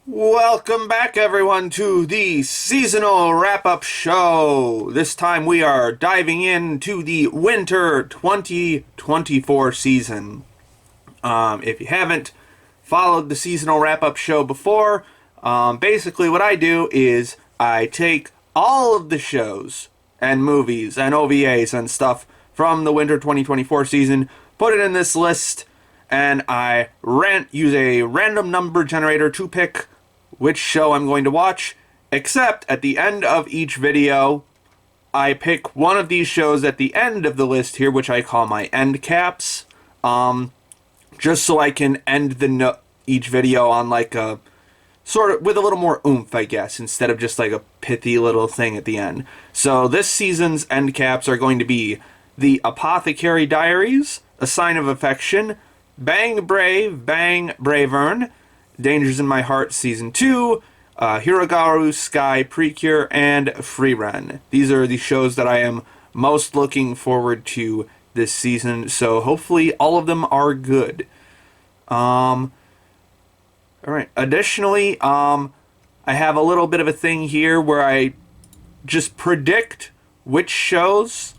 Welcome back, everyone, to the seasonal wrap-up show. This time we are diving into the winter 2024 season. If you haven't followed the seasonal wrap-up show before, basically what I do is I take all of the shows and movies and OVAs and stuff from the winter 2024 season, put it in this list, and I use a random number generator to pick which show I'm going to watch, except at the end of each video, I pick one of these shows at the end of the list here, which I call my end caps, just so I can end each video on like a, sort of, with a little more oomph, I guess, instead of just like a pithy little thing at the end. So this season's end caps are going to be The Apothecary Diaries, A Sign of Affection, Bang Brave, Bang Bravern, Dangers in My Heart Season 2, Hirogaru Sky Precure, and Freerun. These are the shows that I am most looking forward to this season, so hopefully all of them are good. Alright, additionally, I have a little bit of a thing here where I just predict which shows,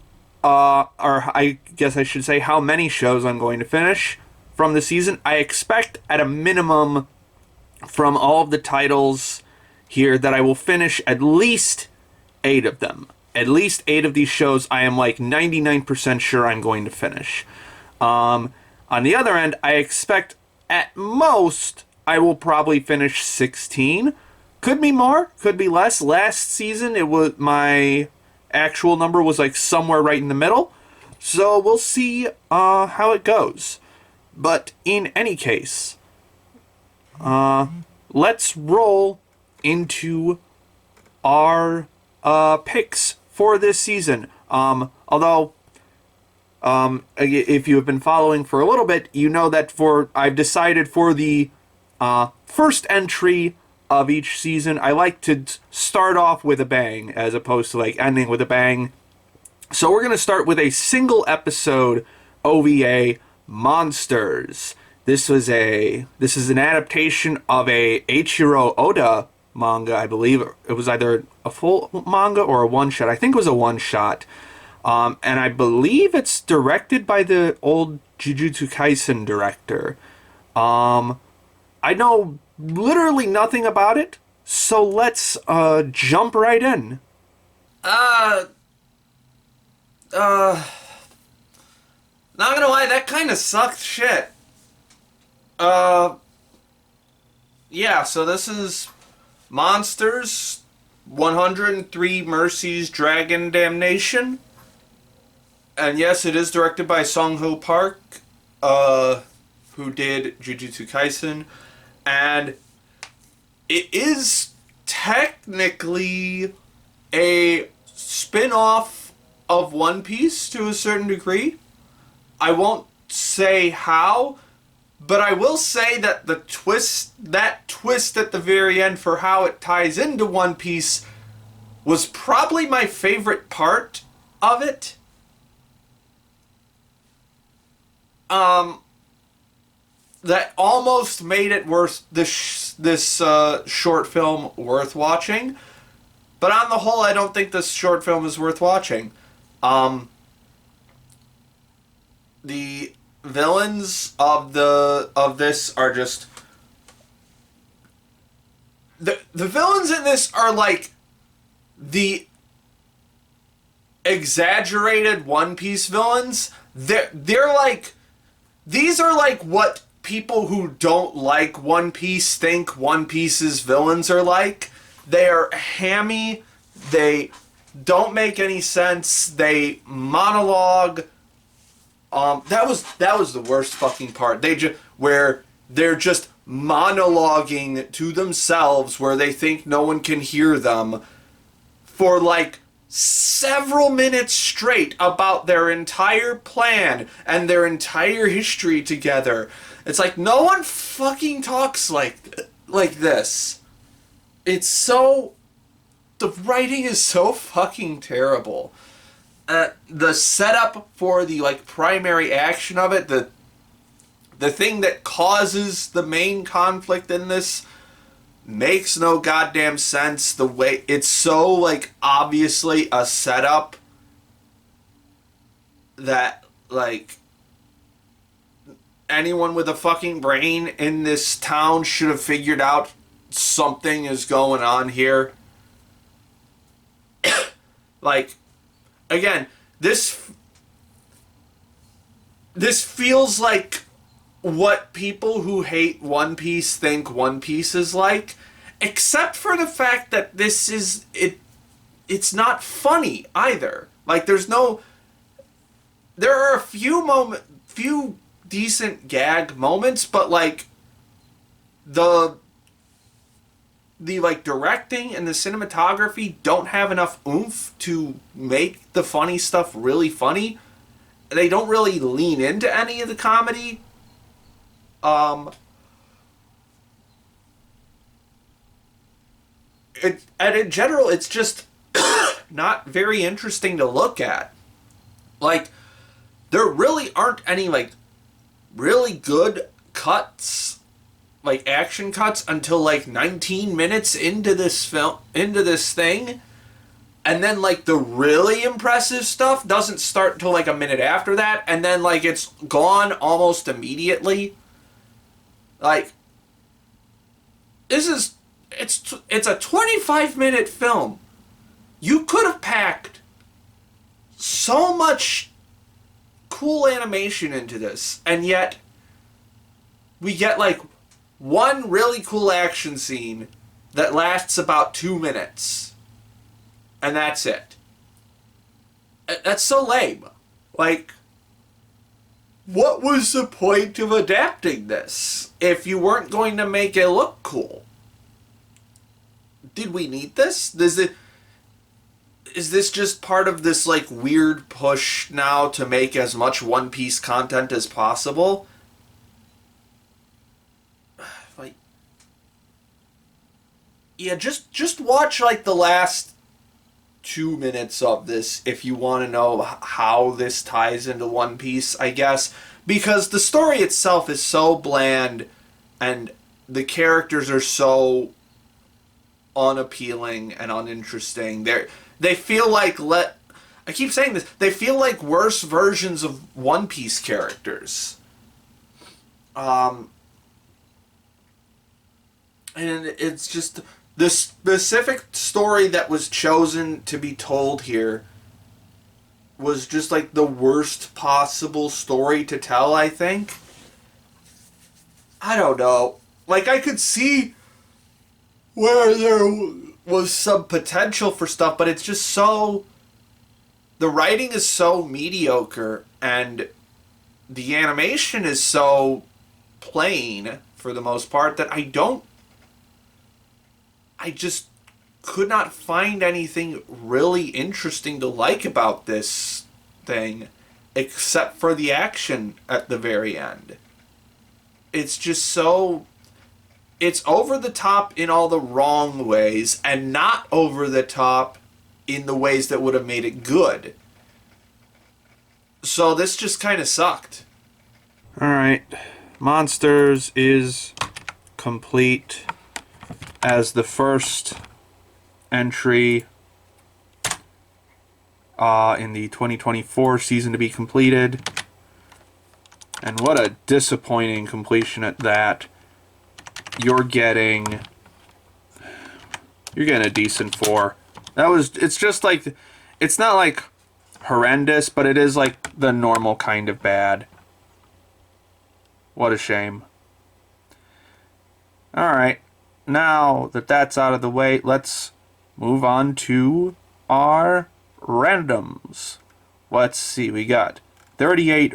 or I guess I should say how many shows I'm going to finish from the season. I expect at a minimum from all of the titles here that I will finish at least 8 of them. At least 8 of these shows I am like 99% sure I'm going to finish. On the other end, I expect at most I will probably finish 16. Could be more, could be less. Last season it was my actual number was like somewhere right in the middle. So we'll see how it goes. But in any case, let's roll into our picks for this season. Although, if you have been following for a little bit, you know that I've decided for the first entry of each season, I like to start off with a bang as opposed to like ending with a bang. So we're gonna start with a single episode OVA, Monsters. This is an adaptation of a Eiichiro Oda manga, I believe. It was either a full manga or a one-shot. I think it was a one-shot. And I believe it's directed by the old Jujutsu Kaisen director. I know literally nothing about it, so let's jump right in. Not gonna lie, that kind of sucked shit. Yeah, so this is Monsters, 103 Mercies, Dragon Damnation. And yes, it is directed by Sung-ho Park, who did Jujutsu Kaisen. And it is technically a spin-off of One Piece to a certain degree. I won't say how, but I will say that that twist at the very end for how it ties into One Piece was probably my favorite part of it. That almost made it worth this short film worth watching. But on the whole, I don't think this short film is worth watching. The villains of this are just the villains in this are like the exaggerated One Piece villains. They're like, these are like what people who don't like One Piece think One Piece's villains are like. They are hammy, they don't make any sense, they monologue. That was the worst fucking part. Where they're just monologuing to themselves, where they think no one can hear them, for like several minutes straight about their entire plan and their entire history together. It's like no one fucking talks like this. It's so, the writing is so fucking terrible. The setup for the like primary action of it, the thing that causes the main conflict in this, makes no goddamn sense. The way it's so like obviously a setup that like anyone with a fucking brain in this town should have figured out something is going on here. Like, again, this feels like what people who hate One Piece think One Piece is like, except for the fact that this is it's not funny either. Like, there are a few decent gag moments, but like the like directing and the cinematography don't have enough oomph to make the funny stuff really funny. They don't really lean into any of the comedy. And in general, it's just not very interesting to look at. Like, there really aren't any like really good cuts, like action cuts, until like 19 minutes into this thing. And then like the really impressive stuff doesn't start until like a minute after that, and then like it's gone almost immediately. Like, it's a 25-minute film. You could have packed so much cool animation into this, and yet we get like one really cool action scene that lasts about 2 minutes, and that's it. That's so lame. Like, what was the point of adapting this if you weren't going to make it look cool? Did we need this? Is this just part of this like weird push now to make as much One Piece content as possible? Like, yeah, just watch like the last 2 minutes of this if you want to know how this ties into One Piece, I guess, because the story itself is so bland and the characters are so unappealing and uninteresting. They feel like I keep saying this. They feel like worse versions of One Piece characters. And it's just the specific story that was chosen to be told here was just like the worst possible story to tell, I think. I don't know. Like, I could see where there was some potential for stuff, but it's just so... The writing is so mediocre, and the animation is so plain, for the most part, that I just could not find anything really interesting to like about this thing, except for the action at the very end. It's just so... It's over the top in all the wrong ways, and not over the top in the ways that would have made it good. So this just kind of sucked. Alright. Monsters is complete as the first entry in the 2024 season to be completed. And what a disappointing completion at that. You're getting a decent 4. It's just like, it's not like horrendous, but it is like the normal kind of bad. What a shame. Alright, now that that's out of the way, let's move on to our randoms. Let's see, we got 38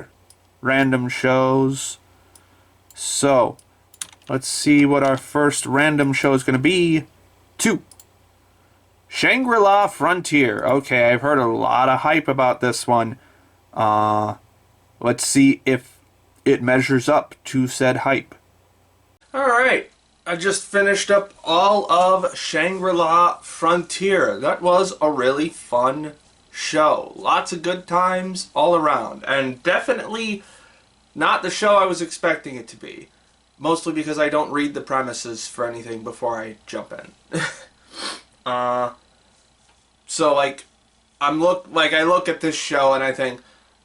random shows. So, let's see what our first random show is going to be. 2. Shangri-La Frontier. Okay, I've heard a lot of hype about this one. Let's see if it measures up to said hype. Alright, I just finished up all of Shangri-La Frontier. That was a really fun show. Lots of good times all around. And definitely not the show I was expecting it to be. Mostly because I don't read the premises for anything before I jump in. So like I look at this show and I think,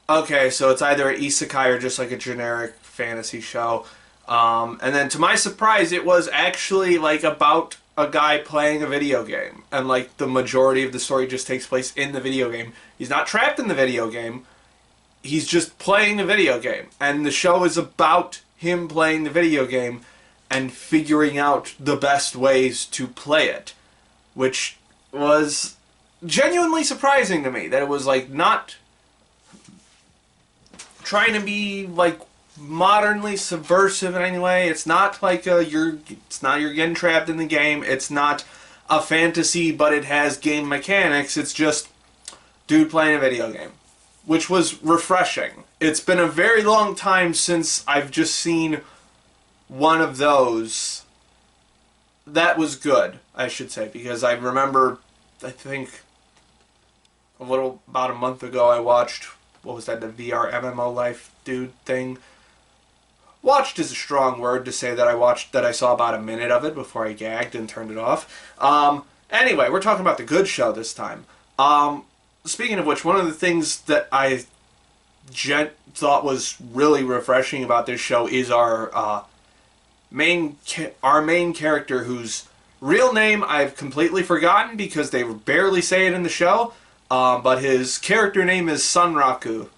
okay, so it's either an isekai or just like a generic fantasy show. And then to my surprise, it was actually like about a guy playing a video game, and like the majority of the story just takes place in the video game. He's not trapped in the video game. He's just playing a video game, and the show is about him playing the video game and figuring out the best ways to play it, which was genuinely surprising to me, that it was like not trying to be like modernly subversive in any way. It's not like you're getting trapped in the game. It's not a fantasy, but it has game mechanics. It's just dude playing a video game, which was refreshing. It's been a very long time since I've just seen one of those that was good, I should say, because I remember, I think about a month ago, I watched, what was that, the VR MMO Life dude thing. Watched is a strong word to say that I saw about a minute of it before I gagged and turned it off. Anyway, we're talking about the good show this time. Speaking of which, one of the things that I thought was really refreshing about this show is our main character, whose real name I've completely forgotten because they barely say it in the show. But his character name is Sunraku.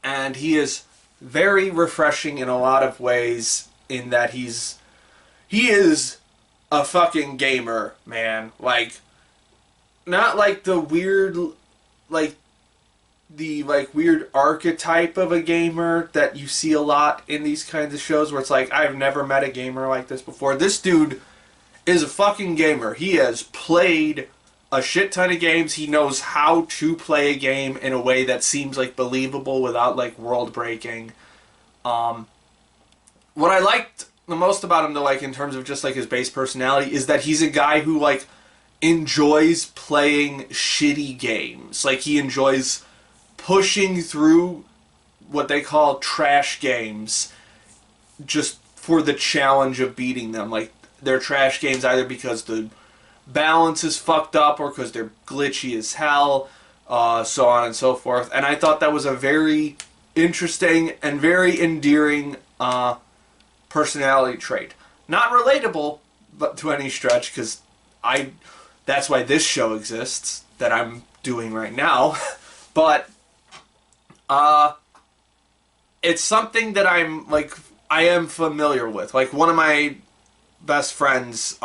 And he is very refreshing in a lot of ways, in that he is a fucking gamer, man. Like, not like the weird, like, the like weird archetype of a gamer that you see a lot in these kinds of shows where it's like, I've never met a gamer like this before. This dude is a fucking gamer. He has played a shit ton of games. He knows how to play a game in a way that seems like believable without like world breaking. What I liked the most about him, though, like in terms of just like his base personality, is that he's a guy who like enjoys playing shitty games. Like, he enjoys pushing through what they call trash games just for the challenge of beating them. Like, they're trash games either because the balance is fucked up or because they're glitchy as hell, so on and so forth. And I thought that was a very interesting and very endearing personality trait. Not relatable, but to any stretch, because that's why this show exists that I'm doing right now. But it's something that I am familiar with. Like, one of my best friends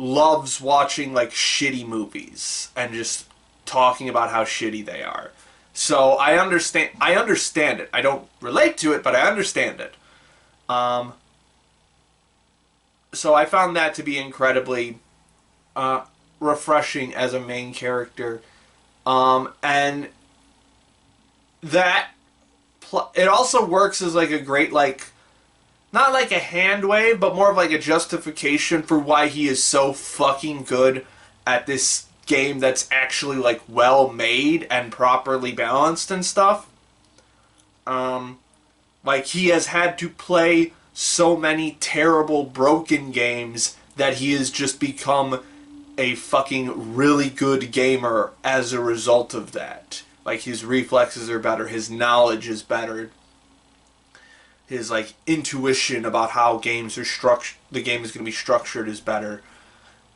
loves watching like shitty movies and just talking about how shitty they are. So I understand it. I don't relate to it, but I understand it. So I found that to be incredibly refreshing as a main character. And that it also works as like a great, like, not like a hand wave, but more of like a justification for why he is so fucking good at this game that's actually like well made and properly balanced and stuff. Like, he has had to play so many terrible broken games that he has just become a fucking really good gamer as a result of that. Like, his reflexes are better, his knowledge is better, his like intuition about how games are the game is going to be structured is better.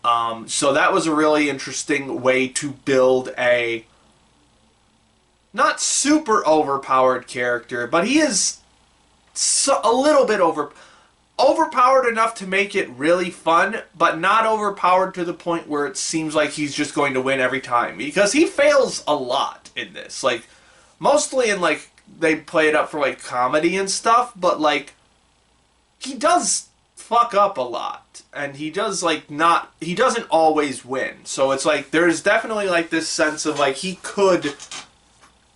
So that was a really interesting way to build a not super overpowered character, but he is a little bit overpowered enough to make it really fun, but not overpowered to the point where it seems like he's just going to win every time, because he fails a lot in this. Like, mostly in like, they play it up for like comedy and stuff, but like, he does fuck up a lot, and he doesn't always win. So it's like, there's definitely like this sense of like, he could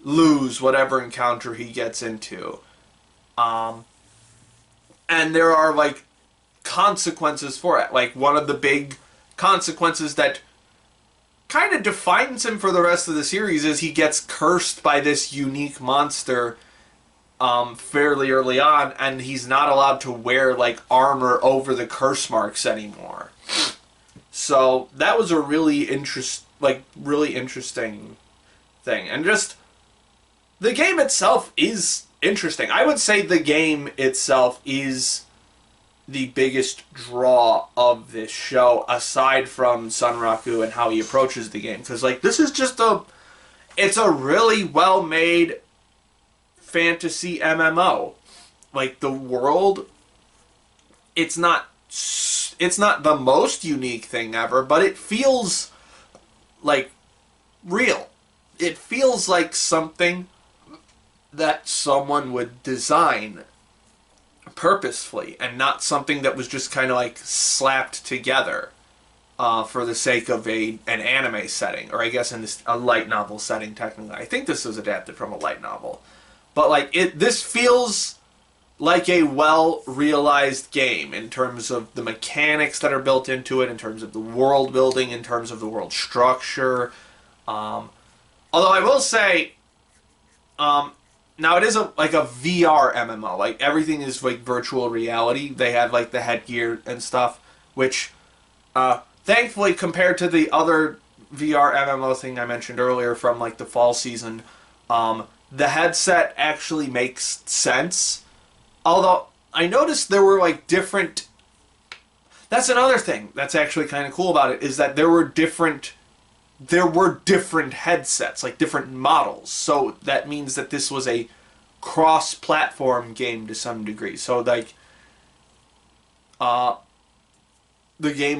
lose whatever encounter he gets into. And there are like consequences for it. Like, one of the big consequences that kind of defines him for the rest of the series is he gets cursed by this unique monster fairly early on, and he's not allowed to wear like armor over the curse marks anymore. So that was a really interesting thing, and just the game itself is interesting. I would say the game itself is the biggest draw of this show, aside from Sunraku and how he approaches the game, because like this is just it's a really well made fantasy MMO. Like the world, it's not the most unique thing ever, but it feels like real. It feels like something that someone would design purposefully, and not something that was just kind of like slapped together for the sake of an anime setting, or I guess in a light novel setting. Technically, I think this was adapted from a light novel, but like this feels like a well realized game in terms of the mechanics that are built into it, in terms of the world building, in terms of the world structure. Although I will say, now it is like a VR MMO. Like everything is like virtual reality. They have like the headgear and stuff, which thankfully compared to the other VR MMO thing I mentioned earlier from like the fall season, the headset actually makes sense. Although I noticed there were like different. That's another thing that's actually kind of cool about it, is that there were different headsets, like different models. So that means that this was a cross-platform game to some degree. So like the game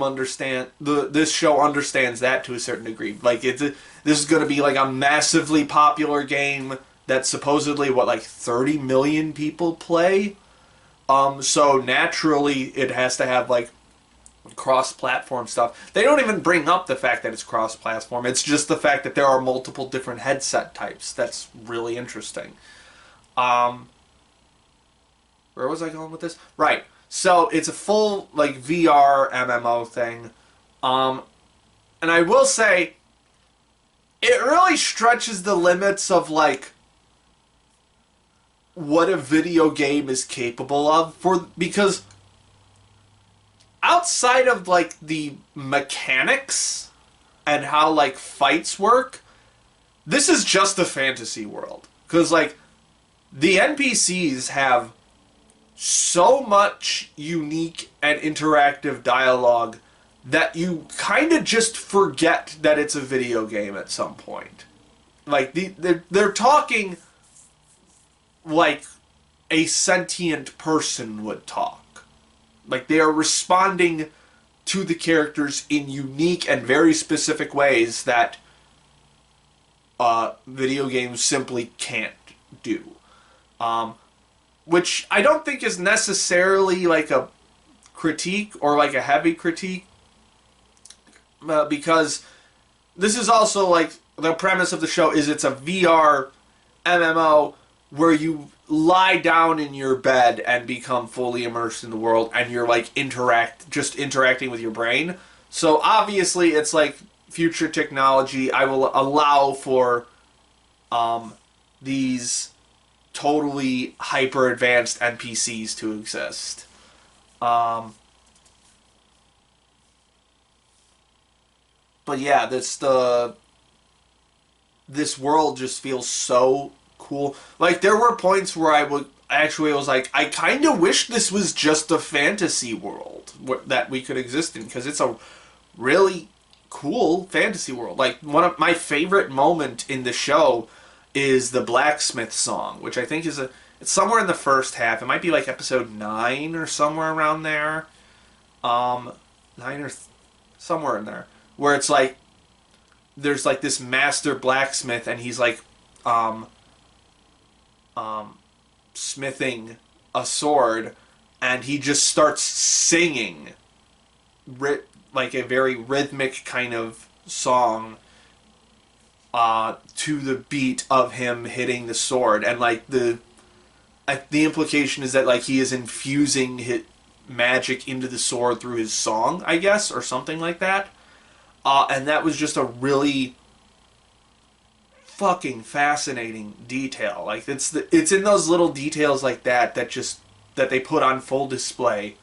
this show understands that to a certain degree. Like this is going to be like a massively popular game that supposedly like 30 million people play. So naturally it has to have like cross-platform stuff. They don't even bring up the fact that it's cross-platform. It's just the fact that there are multiple different headset types. That's really interesting. Where was I going with this? Right. So it's a full like VR MMO thing. And I will say it really stretches the limits of like what a video game is capable of, because outside of like the mechanics and how like fights work, this is just a fantasy world. Because like the NPCs have so much unique and interactive dialogue that you kind of just forget that it's a video game at some point. Like they're talking like a sentient person would talk. Like they are responding to the characters in unique and very specific ways that video games simply can't do. Which I don't think is necessarily like a critique or like a heavy critique, because this is also like the premise of the show is it's a VR MMO where you lie down in your bed and become fully immersed in the world, and you're like interacting with your brain. So obviously it's like future technology. I will allow for these totally hyper advanced NPCs to exist. But yeah, this world just feels so cool. Like there were points where I was like, I kind of wish this was just a fantasy world that we could exist in, because it's a really cool fantasy world. Like one of my favorite moment in the show is the blacksmith song, which I think it's somewhere in the first half. It might be like episode 9 or somewhere around there. 9 or somewhere in there, where it's like there's like this master blacksmith, and he's like smithing a sword, and he just starts singing like a very rhythmic kind of song to the beat of him hitting the sword, and like the implication is that like he is infusing magic into the sword through his song, I guess, or something like that. And that was just a really fucking fascinating detail. Like it's in those little details like that that they put on full display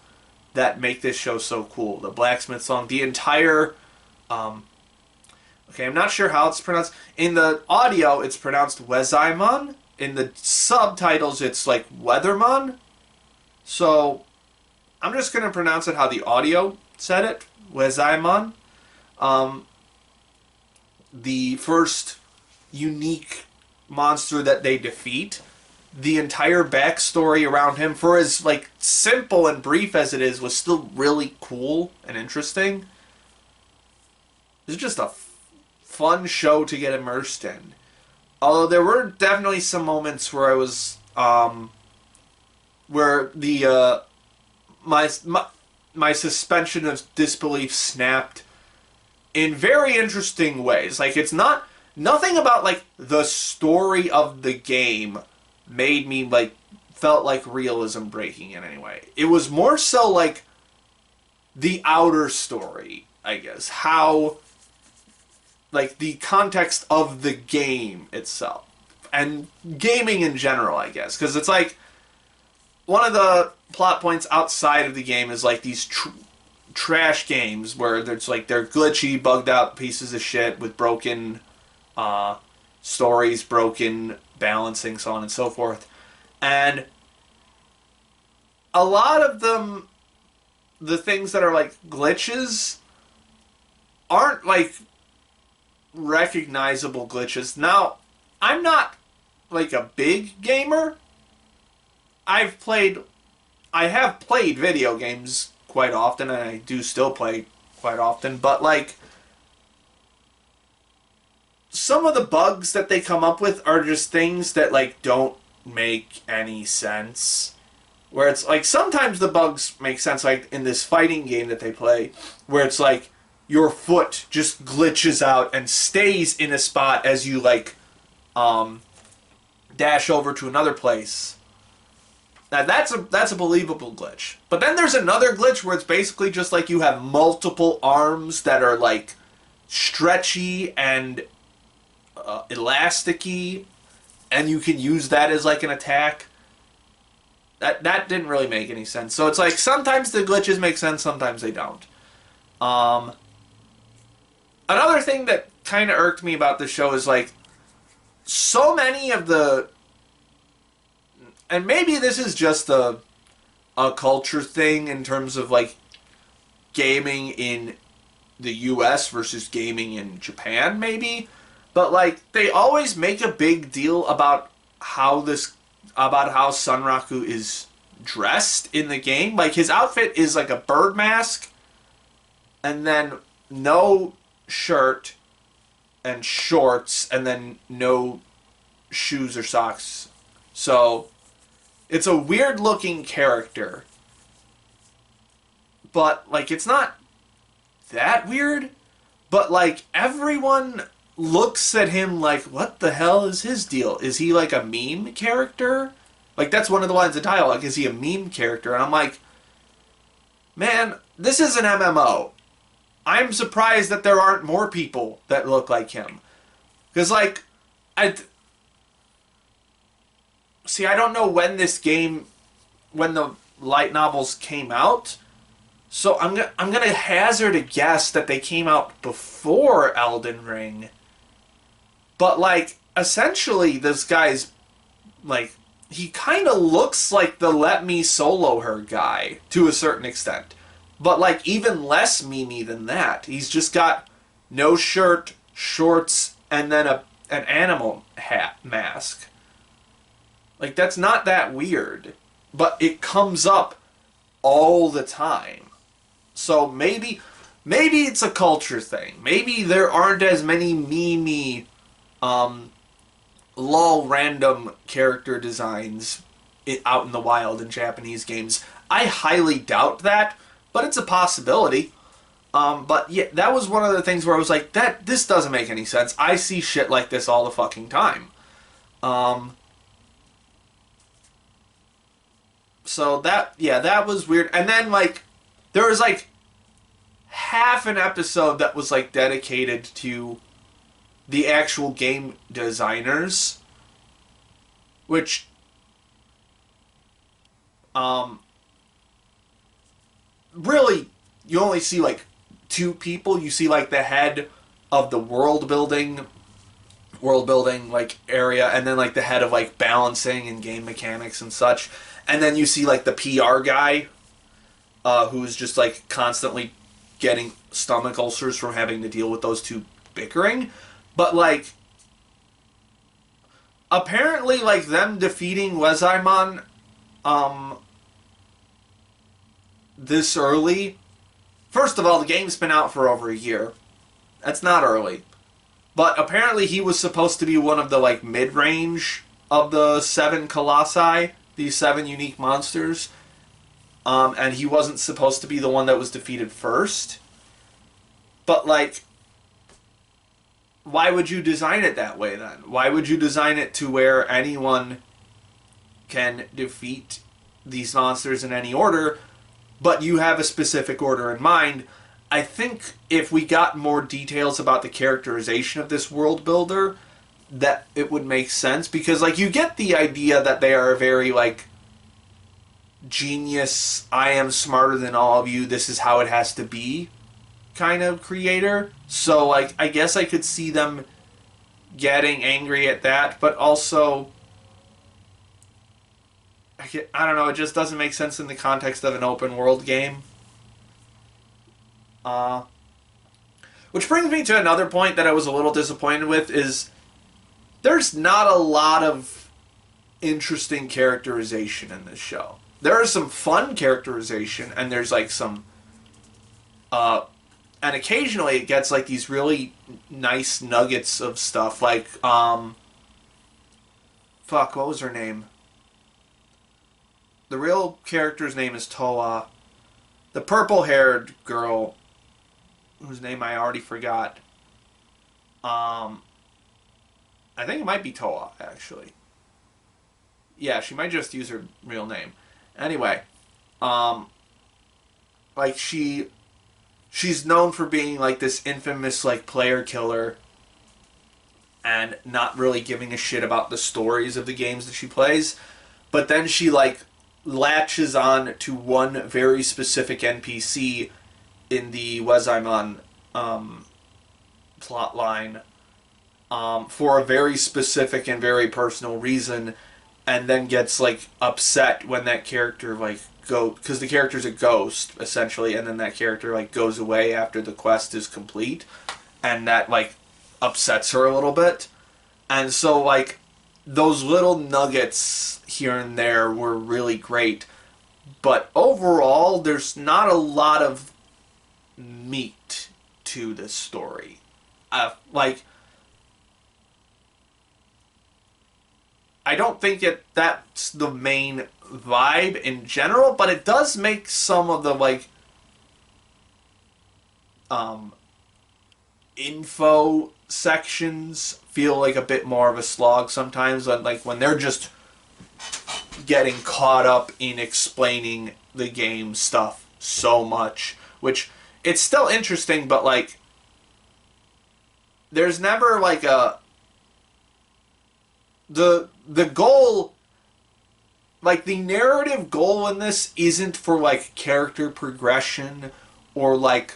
that make this show so cool. The blacksmith song, the entire okay, I'm not sure how it's pronounced. In the audio, it's pronounced Wezaimon. In the subtitles, it's like Weathermon. So, I'm just going to pronounce it how the audio said it. Wezaimon. The first unique monster that they defeat. The entire backstory around him, for as like simple and brief as it is, was still really cool and interesting. It's just a fun show to get immersed in. Although there were definitely some moments where I was, where the my suspension of disbelief snapped in very interesting ways. Like it's nothing about like the story of the game made me like felt like realism breaking in any way. It was more so like the outer story, I guess. How like the context of the game itself and gaming in general, I guess, because it's like one of the plot points outside of the game is like these trash games where there's like they're glitchy, bugged out pieces of shit with broken stories, broken balancing, so on and so forth. And a lot of them, the things that are like glitches aren't like recognizable glitches. Now, I'm not like a big gamer. I have played video games quite often, and I do still play quite often, but like some of the bugs that they come up with are just things that like don't make any sense. Where it's like sometimes the bugs make sense, like in this fighting game that they play, where it's like your foot just glitches out and stays in a spot as you like dash over to another place. Now that's a believable glitch. But then there's another glitch where it's basically just like you have multiple arms that are like stretchy and elasticy, and you can use that as like an attack. That didn't really make any sense. So it's like sometimes the glitches make sense, sometimes they don't. Another thing that kind of irked me about the show is like so many of the, and maybe this is just a culture thing in terms of like gaming in the US versus gaming in Japan, maybe. But like they always make a big deal about how Sunraku is dressed in the game. Like his outfit is like a bird mask and then no shirt and shorts and then no shoes or socks. So it's a weird looking character. But like it's not that weird, but like everyone looks at him like, what the hell is his deal? Is he like a meme character? Like that's one of the lines of dialogue. Is he a meme character? And I'm like, man, this is an MMO. I'm surprised that there aren't more people that look like him. Because like, I don't know when the light novels came out. So I'm gonna hazard a guess that they came out before Elden Ring. But like essentially this guy's like he kind of looks like the Let Me Solo Her guy to a certain extent. But like even less memey than that. He's just got no shirt, shorts, and then an animal hat mask. Like that's not that weird, but it comes up all the time. So maybe it's a culture thing. Maybe there aren't as many memey lol random character designs out in the wild in Japanese games. I highly doubt that, but it's a possibility. But yeah, that was one of the things where I was like, this doesn't make any sense. I see shit like this all the fucking time. So that was weird. And then like there was like half an episode that was like dedicated to the actual game designers, which really you only see like two people. You see like the head of the world building like area, and then like the head of like balancing and game mechanics and such, and then you see like the PR guy, who's just like constantly getting stomach ulcers from having to deal with those two bickering. But like apparently like them defeating Wezaimon this early. First of all, the game's been out for over a year. That's not early. But apparently he was supposed to be one of the like mid-range of the 7 colossi, these 7 unique monsters. And he wasn't supposed to be the one that was defeated first. But like, why would you design it that way then? Why would you design it to where anyone can defeat these monsters in any order, but you have a specific order in mind? I think if we got more details about the characterization of this world builder, that it would make sense, because like you get the idea that they are very like genius, I am smarter than all of you, this is how it has to be kind of creator. So like I guess I could see them getting angry at that, but also I don't know, it just doesn't make sense in the context of an open world game. Which brings me to another point that I was a little disappointed with, is there's not a lot of interesting characterization in this show. There is some fun characterization, and there's like some and occasionally it gets like these really nice nuggets of stuff, like fuck, what was her name? The real character's name is Toa. The purple-haired girl, whose name I already forgot. I think it might be Toa, actually. Yeah, she might just use her real name. Anyway, like she's known for being like this infamous like player killer and not really giving a shit about the stories of the games that she plays. But then she like latches on to one very specific NPC in the Wezaimon plot line for a very specific and very personal reason, and then gets like upset when that character like because the character's a ghost essentially, and then that character like goes away after the quest is complete, and that like upsets her a little bit. And so like those little nuggets here and there were really great, but overall there's not a lot of meat to this story. Like I don't think that's the main vibe in general, but it does make some of the like info sections feel like a bit more of a slog sometimes, when they're just getting caught up in explaining the game stuff so much, which it's still interesting, but like there's never like the goal, like the narrative goal in this isn't for like character progression or like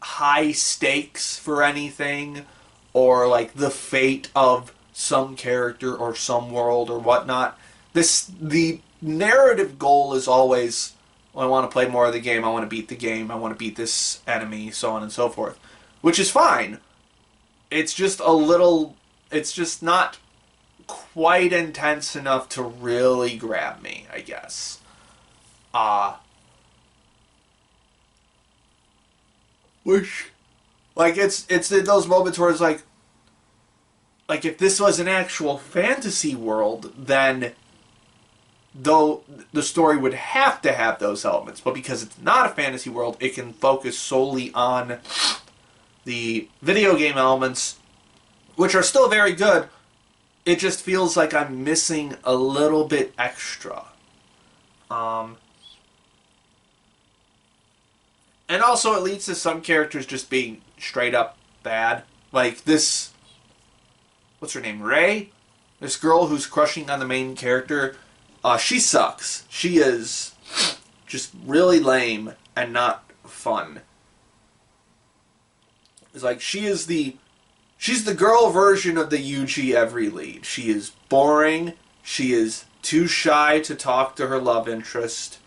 high stakes for anything, or like the fate of some character or some world or whatnot. The narrative goal is always, well, I want to play more of the game, I want to beat the game, I want to beat this enemy, so on and so forth, which is fine. It's just not quite intense enough to really grab me, I guess. Which, like, it's in those moments where it's like if this was an actual fantasy world, then though the story would have to have those elements, but because it's not a fantasy world, it can focus solely on the video game elements, which are still very good. It just feels like I'm missing a little bit extra. And also it leads to some characters just being straight up bad. Like this, what's her name, Ray? This girl who's crushing on the main character, she sucks. She is just really lame and not fun. It's like she's the girl version of the Yuji every lead. She is boring. She is too shy to talk to her love interest.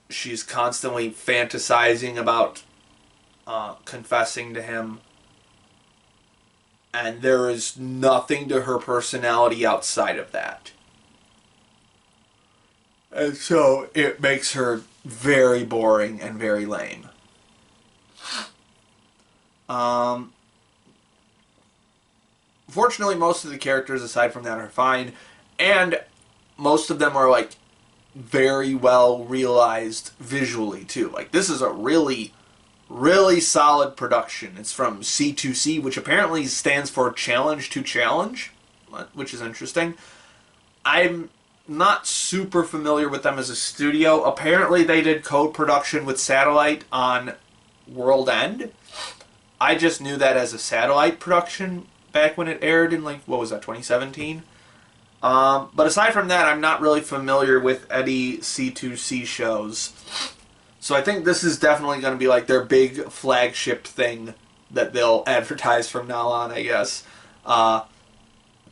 She's constantly fantasizing about confessing to him. And there is nothing to her personality outside of that. And so it makes her very boring and very lame. Fortunately, most of the characters aside from that are fine. And most of them are like very well realized visually too. Like this is a really solid production. It's from C2C, which apparently stands for Challenge to Challenge, which is interesting. I'm not super familiar with them as a studio. Apparently they did co-production with Satellite on World End. I just knew that as a Satellite production back when it aired in, like, what was that, 2017? But aside from that, I'm not really familiar with any C2C shows. So I think this is definitely going to be like their big flagship thing that they'll advertise from now on, I guess.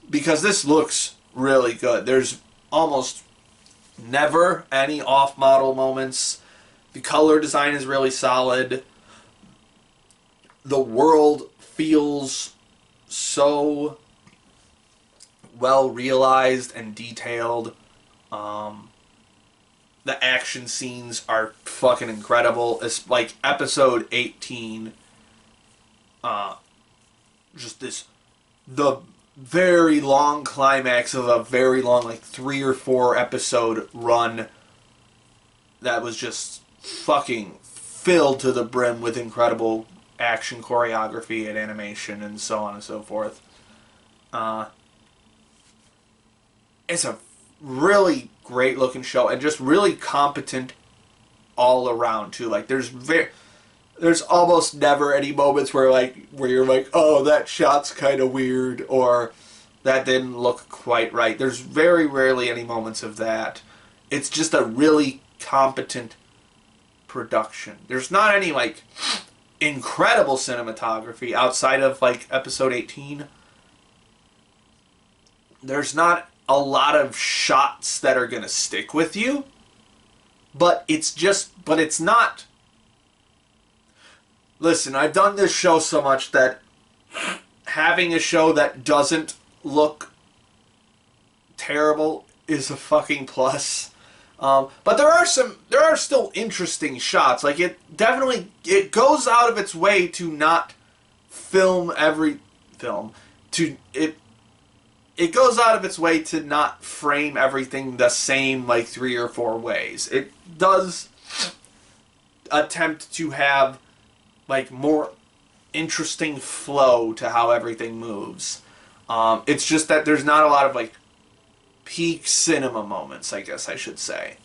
Because this looks really good. There's almost never any off-model moments. The color design is really solid. The world feels so well realized and detailed. The action scenes are fucking incredible. It's like episode 18. The very long climax of a very long, like 3 or 4 episode run that was just fucking filled to the brim with incredible action choreography and animation and so on and so forth. It's a really great looking show and just really competent all around too. Like there's almost never any moments where you're like, oh, that shot's kind of weird or that didn't look quite right. There's very rarely any moments of that. It's just a really competent production. There's not any like incredible cinematography outside of like episode 18. There's not a lot of shots that are going to stick with you, but it's not. Listen, I've done this show so much that having a show that doesn't look terrible is a fucking plus. But there are still interesting shots. Like it goes out of its way to not film every film. It goes out of its way to not frame everything the same like 3 or 4 ways. It does attempt to have like more interesting flow to how everything moves. It's just that there's not a lot of like peak cinema moments, I guess I should say.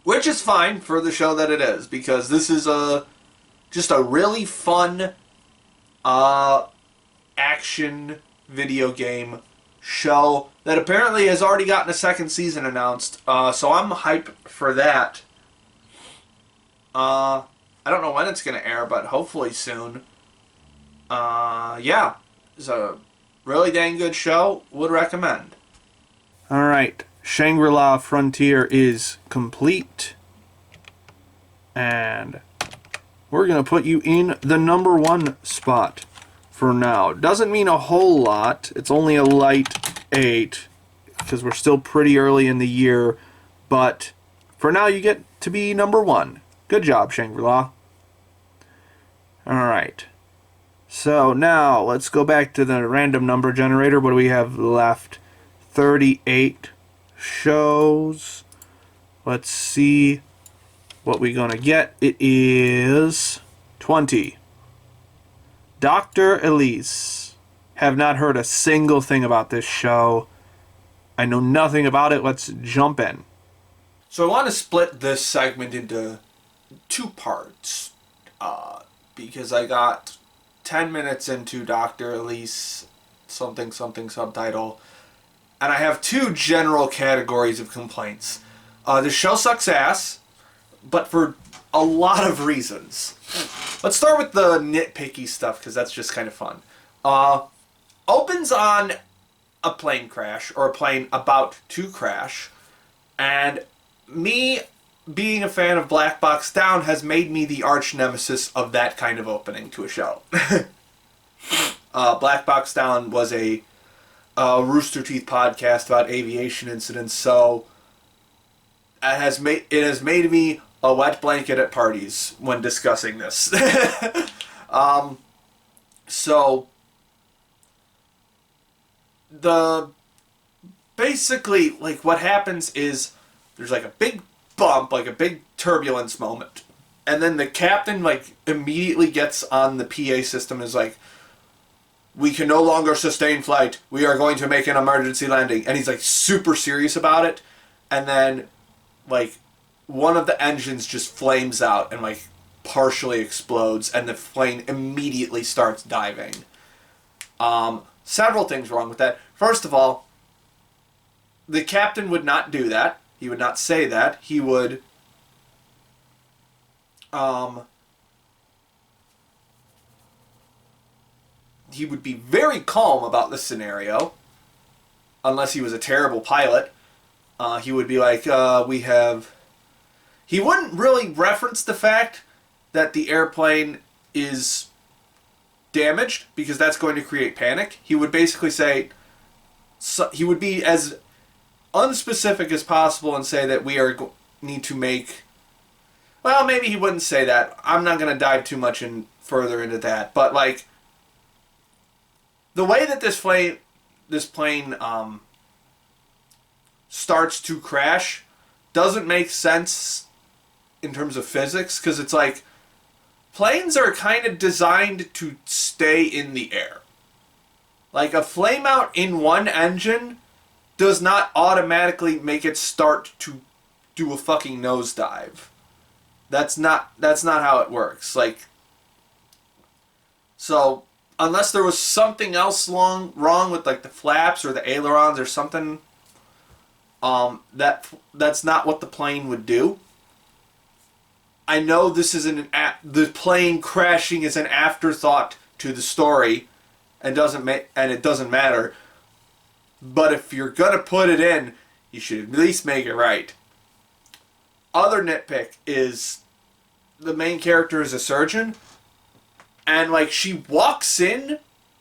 Which is fine for the show that it is, because this is just a really fun action video game show that apparently has already gotten a 2nd season announced. So I'm hyped for that. I don't know when it's going to air, but hopefully soon. Yeah. It's a really dang good show. Would recommend. Alright. Shangri-La Frontier is complete. And we're going to put you in the number 1 spot for now. Doesn't mean a whole lot. It's only a light 8 because we're still pretty early in the year. But for now, you get to be number 1. Good job, Shangri-La. Alright. So now, let's go back to the random number generator. What do we have left? 38 shows. Let's see what we're going to get. It is 20. Dr. Elise. Have not heard a single thing about this show. I know nothing about it. Let's jump in. So I want to split this segment into two parts. Because I got 10 minutes into Dr. Elise something something subtitle, and I have two general categories of complaints. The show sucks ass, but for a lot of reasons. Let's start with the nitpicky stuff, because that's just kind of fun. Opens on a plane crash, or a plane about to crash, and me being a fan of Black Box Down has made me the arch nemesis of that kind of opening to a show. Black Box Down was a Rooster Teeth podcast about aviation incidents, so it has made me a wet blanket at parties when discussing this. So basically, like, what happens is there's like a big bump, like a big turbulence moment, and then the captain like immediately gets on the PA system and is like, "We can no longer sustain flight. We are going to make an emergency landing." And he's like super serious about it, and then like one of the engines just flames out and like partially explodes, and the plane immediately starts diving. Several things wrong with that. First of all, the captain would not do that. He would not say that. He would be very calm about the scenario, unless he was a terrible pilot. He would be like, he wouldn't really reference the fact that the airplane is damaged, because that's going to create panic. He would basically say, he would be as unspecific as possible and say that we need to make... Well, maybe he wouldn't say that. I'm not going to dive too much further into that. But, like, the way that this plane starts to crash doesn't make sense in terms of physics, because it's like, planes are kind of designed to stay in the air. Like, a flame out in one engine does not automatically make it start to do a fucking nosedive. That's not how it works. Like, so unless there was something else wrong with like the flaps or the ailerons or something, that's not what the plane would do. I know this is the plane crashing is an afterthought to the story, and it doesn't matter. But if you're gonna put it in, you should at least make it right. Other nitpick is the main character is a surgeon, and like she walks in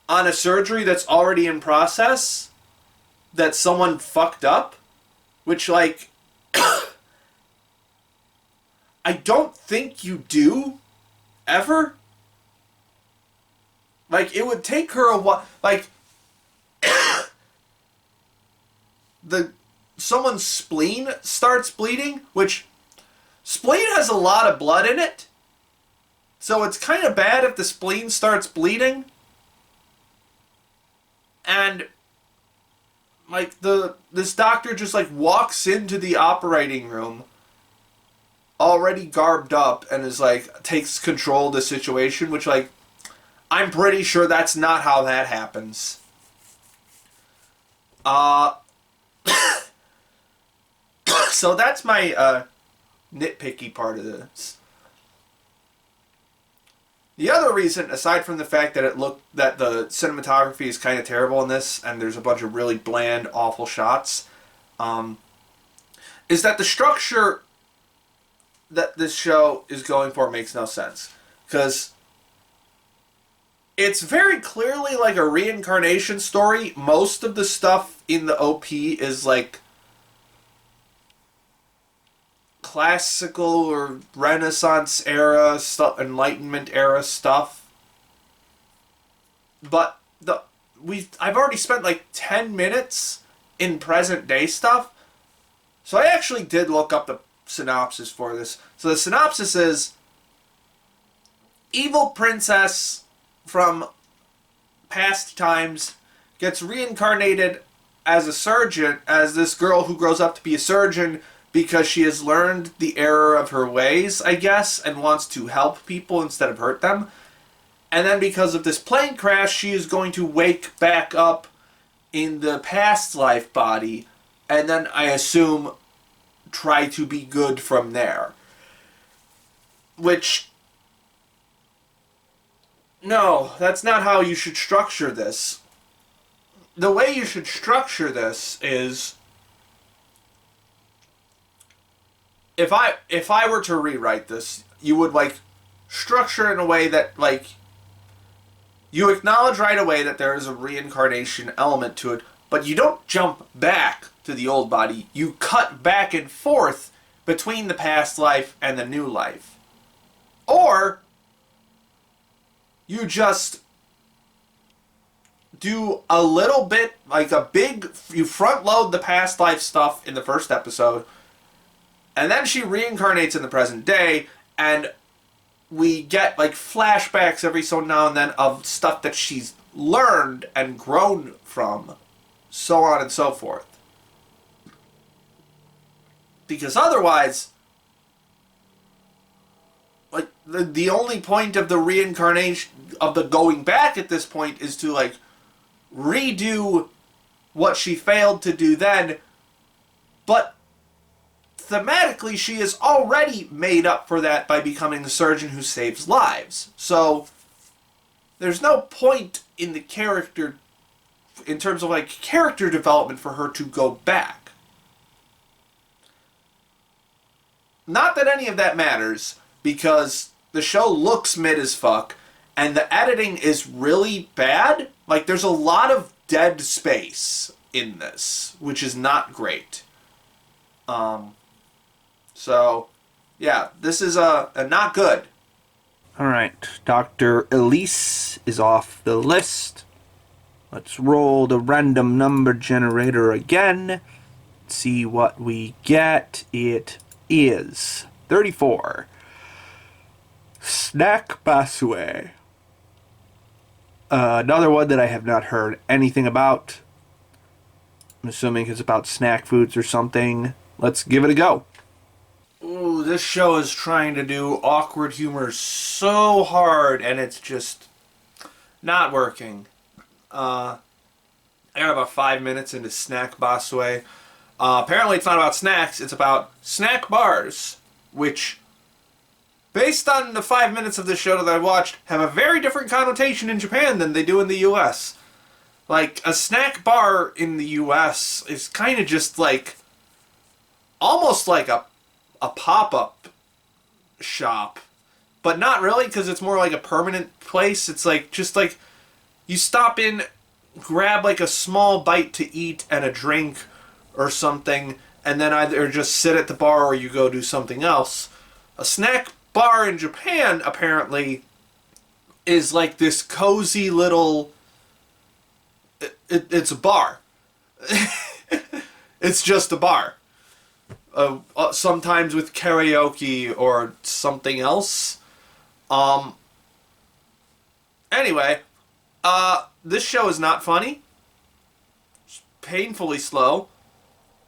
on a surgery that's already in process that someone fucked up, which like I don't think you do ever. Like, it would take her a while, like someone's spleen starts bleeding, which spleen has a lot of blood in it, so it's kind of bad if the spleen starts bleeding. And like this doctor just like walks into the operating room already garbed up and is like takes control of the situation, which like I'm pretty sure that's not how that happens. So that's my nitpicky part of this. The other reason, aside from the fact that that the cinematography is kind of terrible in this, and there's a bunch of really bland, awful shots, is that the structure that this show is going for makes no sense. Because it's very clearly like a reincarnation story. Most of the stuff in the OP is like classical or Renaissance era stuff, Enlightenment era stuff. But I've already spent like 10 minutes in present day stuff. So I actually did look up the synopsis for this. So the synopsis is: evil princess from past times gets reincarnated as a surgeon, as this girl who grows up to be a surgeon because she has learned the error of her ways, I guess, and wants to help people instead of hurt them. And then because of this plane crash, she is going to wake back up in the past life body, and then I assume try to be good from there. Which, no, that's not how you should structure this. The way you should structure this is, if I were to rewrite this, you would, like, structure it in a way that, like, you acknowledge right away that there is a reincarnation element to it, but you don't jump back to the old body. You cut back and forth between the past life and the new life. Or you just do a little bit, like you front load the past life stuff in the first episode, and then she reincarnates in the present day, and we get, like, flashbacks every so now and then of stuff that she's learned and grown from, so on and so forth. Because otherwise, like, the only point of the reincarnation, of the going back at this point, is to, like, redo what she failed to do then, but thematically, she is already made up for that by becoming the surgeon who saves lives. So, there's no point in the character, in terms of, like, character development for her to go back. Not that any of that matters, because the show looks mid as fuck, and the editing is really bad. Like, there's a lot of dead space in this, which is not great. So, yeah, this is a not good. Alright, Dr. Elise is off the list. Let's roll the random number generator again. See what we get. It is 34. Snack Basue. Another one that I have not heard anything about. I'm assuming it's about snack foods or something. Let's give it a go. Ooh, this show is trying to do awkward humor so hard, and it's just not working. I got about 5 minutes into Snack Basue. Apparently it's not about snacks, it's about snack bars, which, based on the 5 minutes of this show that I watched, have a very different connotation in Japan than they do in the US. Like, a snack bar in the US is kind of just like, almost like a pop-up shop, but not really, because it's more like a permanent place. It's like, just like, you stop in, grab like a small bite to eat and a drink or something, and then either just sit at the bar or you go do something else. A snack bar in Japan, apparently, is like this cozy little, it's a bar. It's just a bar. Sometimes with karaoke or something else. Anyway, this show is not funny. It's painfully slow.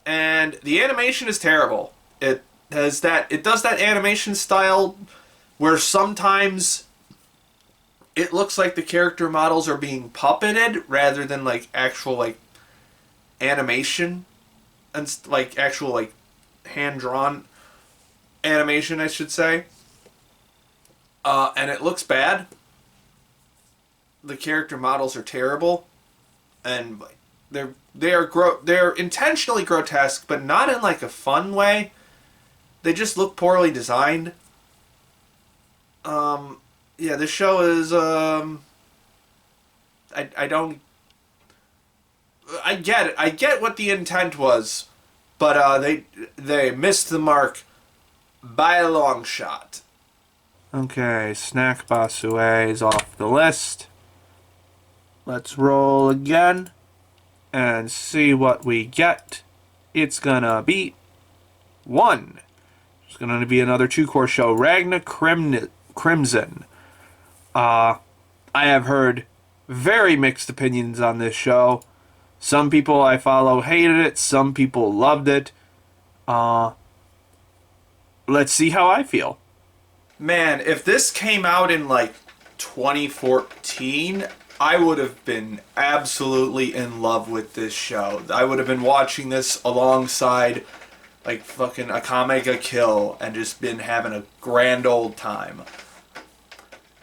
And the animation is terrible. It does that animation style where sometimes it looks like the character models are being puppeted rather than like actual like animation and like actual like hand-drawn animation, I should say. And it looks bad. The character models are terrible, and they're intentionally grotesque, but not in like a fun way. They just look poorly designed. Yeah, this show is I get it. I get what the intent was, but they missed the mark by a long shot. Okay, Snack Basue is off the list. Let's roll again and see what we get. It's gonna be 1. It's gonna be another 2-course show. Ragna Crimson. I have heard very mixed opinions on this show. Some people I follow hated it. Some people loved it. let's see how I feel. Man, if this came out in like 2014, I would have been absolutely in love with this show. I would have been watching this alongside like fucking Akame ga Kill and just been having a grand old time.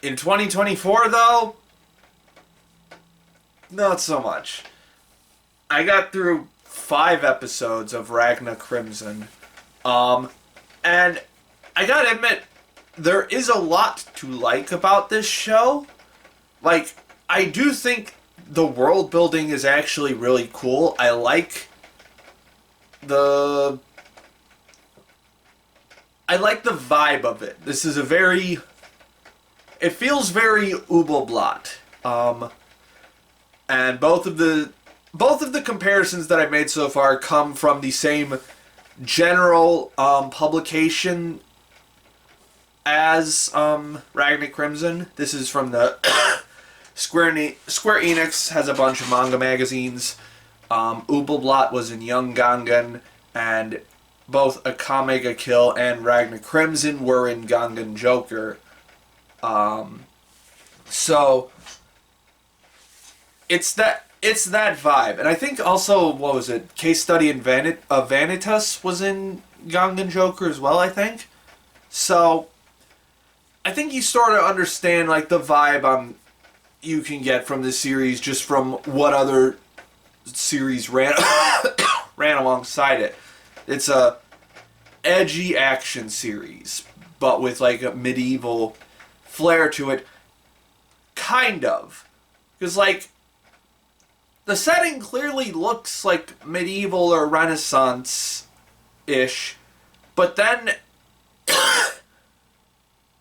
In 2024 though, not so much. I got through 5 episodes of Ragna Crimson, and I gotta admit, there is a lot to like about this show. Like, I do think the world building is actually really cool. I like the vibe of it. This is it feels very Ubelblatt. And both of the comparisons that I've made so far come from the same general publication as Ragna Crimson. This is from the Square Enix has a bunch of manga magazines. Ubelblatt was in Young Gangan, and both Akame ga Kill and Ragna Crimson were in Gangan Joker. So it's that vibe, and I think also, what was it? Case Study in Vanitas was in Gangan Joker as well, I think. So I think you sort of understand like the vibe you can get from this series just from what other series ran alongside it. It's a edgy action series, but with like a medieval flair to it, kind of, because like the setting clearly looks like medieval or Renaissance-ish, but then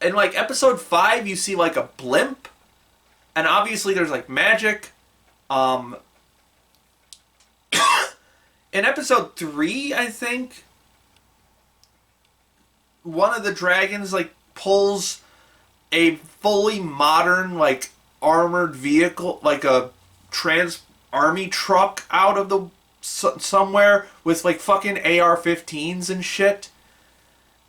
in like episode 5 you see like a blimp, and obviously there's like magic. In episode 3, I think, one of the dragons like pulls a fully modern like armored vehicle, like a army truck out of the somewhere with like fucking AR-15s and shit.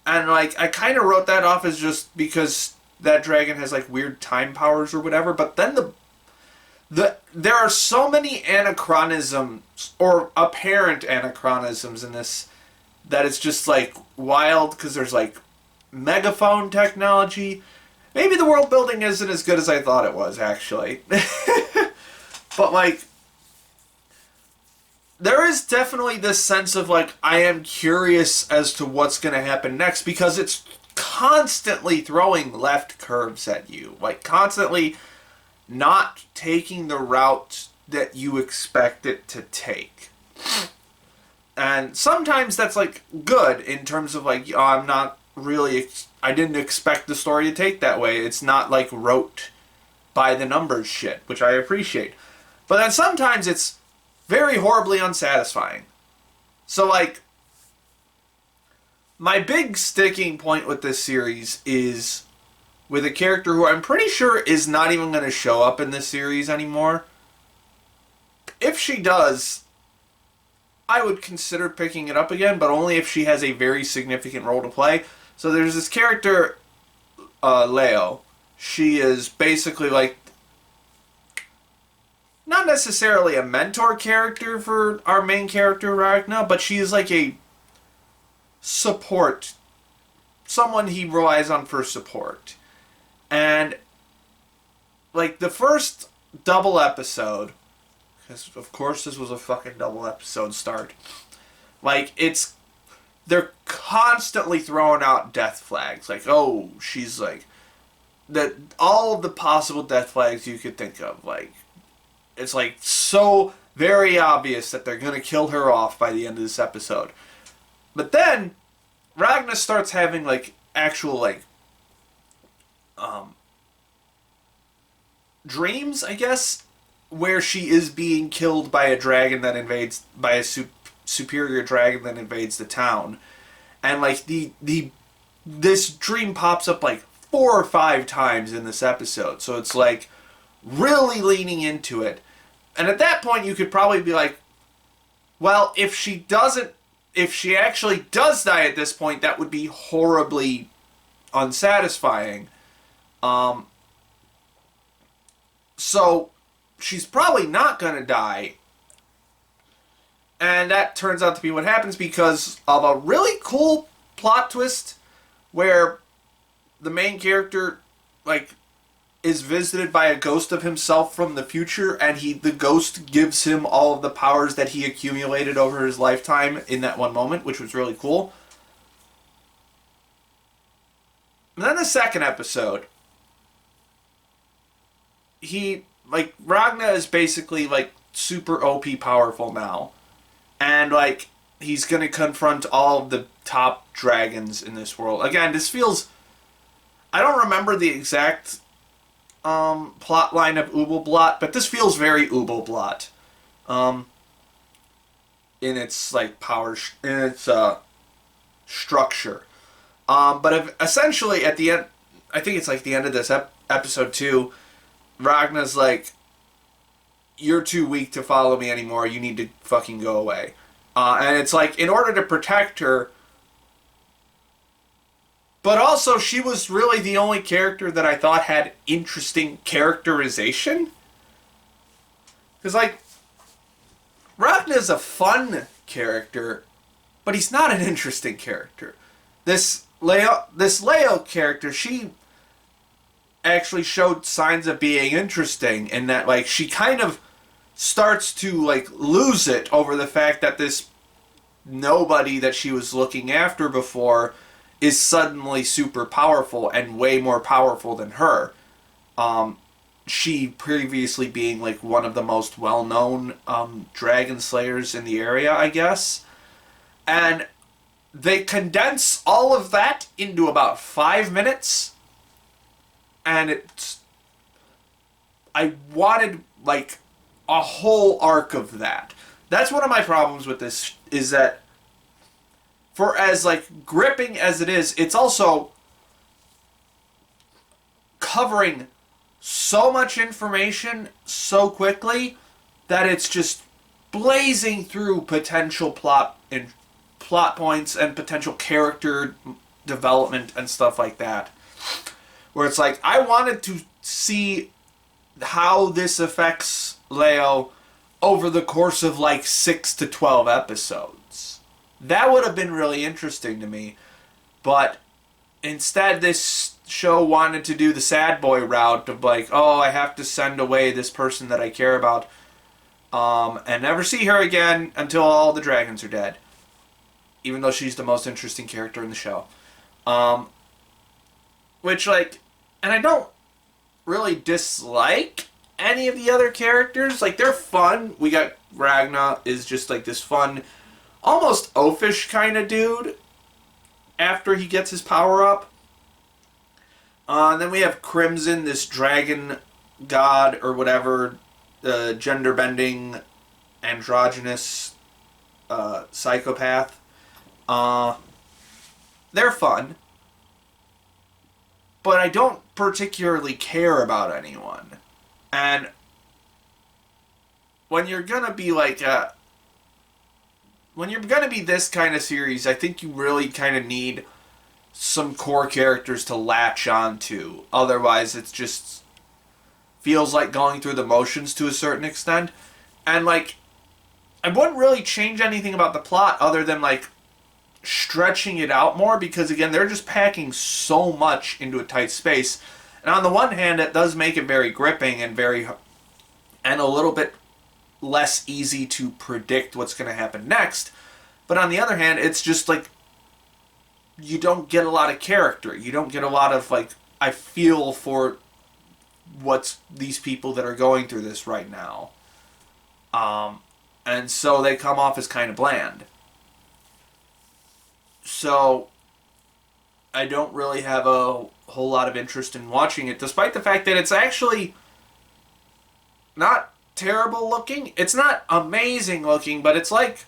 And like I kind of wrote that off as just because that dragon has like weird time powers or whatever, but then there are so many anachronisms or apparent anachronisms in this that it's just like wild, because there's like megaphone technology. Maybe the world building isn't as good as I thought it was, actually. But like there is definitely this sense of like I am curious as to what's going to happen next, because it's constantly throwing left curves at you, like constantly not taking the route that you expect it to take. And sometimes that's like good in terms of like, I didn't expect the story to take that way. It's not like wrote by the numbers shit, which I appreciate. But then sometimes it's very horribly unsatisfying. So like, my big sticking point with this series is with a character who I'm pretty sure is not even going to show up in this series anymore. If she does, I would consider picking it up again, but only if she has a very significant role to play. So there's this character, Leo. She is basically like, not necessarily a mentor character for our main character, Ragna, but she is like a support, someone he relies on for support. And like the first double episode, because of course this was a fucking double episode start, like they're constantly throwing out death flags, like, oh, she's like that, all of the possible death flags you could think of. Like, it's like so very obvious that they're gonna kill her off by the end of this episode. But then Ragna starts having like actual like dreams, I guess, where she is being killed by a dragon that invades, by a superior dragon that invades the town. And like this dream pops up like 4 or 5 times in this episode. So it's like really leaning into it. And at that point you could probably be like, well, if if she actually does die at this point, that would be horribly unsatisfying. So she's probably not going to die. And that turns out to be what happens because of a really cool plot twist where the main character, like, is visited by a ghost of himself from the future, and the ghost gives him all of the powers that he accumulated over his lifetime in that one moment, which was really cool. And then the second episode, Ragna is basically, like, super OP powerful now. And, like, he's gonna confront all of the top dragons in this world. Again, this feels... I don't remember the exact plot line of Ubelblot, but this feels very Ubelblot. In its, like, in its structure. But essentially, at the end... I think it's, like, the end of this episode 2... Ragna's like, you're too weak to follow me anymore, you need to fucking go away. And it's like, in order to protect her, but also she was really the only character that I thought had interesting characterization. Because, like, Ragna's a fun character, but he's not an interesting character. This Leo character, she actually showed signs of being interesting in that, like, she kind of starts to, like, lose it over the fact that this nobody that she was looking after before is suddenly super powerful and way more powerful than her. She previously being, like, one of the most well-known dragon slayers in the area, I guess. And they condense all of that into about 5 minutes. And I wanted, like, a whole arc of that. That's one of my problems with this, is that for as, like, gripping as it is, it's also covering so much information so quickly that it's just blazing through potential plot points and potential character development and stuff like that. Where it's like, I wanted to see how this affects Leo over the course of, like, 6 to 12 episodes. That would have been really interesting to me. But instead, this show wanted to do the sad boy route of, like, oh, I have to send away this person that I care about and never see her again until all the dragons are dead. Even though she's the most interesting character in the show. Which, like... And I don't really dislike any of the other characters. Like, they're fun. We got Ragna is just, like, this fun, almost oafish kind of dude after he gets his power up. And then we have Crimson, this dragon god or whatever, gender-bending, androgynous psychopath. They're fun. But I don't particularly care about anyone. And when you're gonna be like when you're gonna be this kind of series, I think you really kind of need some core characters to latch onto. Otherwise, it's just feels like going through the motions to a certain extent. And, like, I wouldn't really change anything about the plot other than, like, stretching it out more, because again, they're just packing so much into a tight space. And on the one hand, it does make it very gripping and a little bit less easy to predict what's going to happen next. But on the other hand, it's just like you don't get a lot of character. You don't get a lot of, like, I feel for what's these people that are going through this right now. And so they come off as kind of bland. So I don't really have a whole lot of interest in watching it, despite the fact that it's actually not terrible looking. It's not amazing looking, but it's like,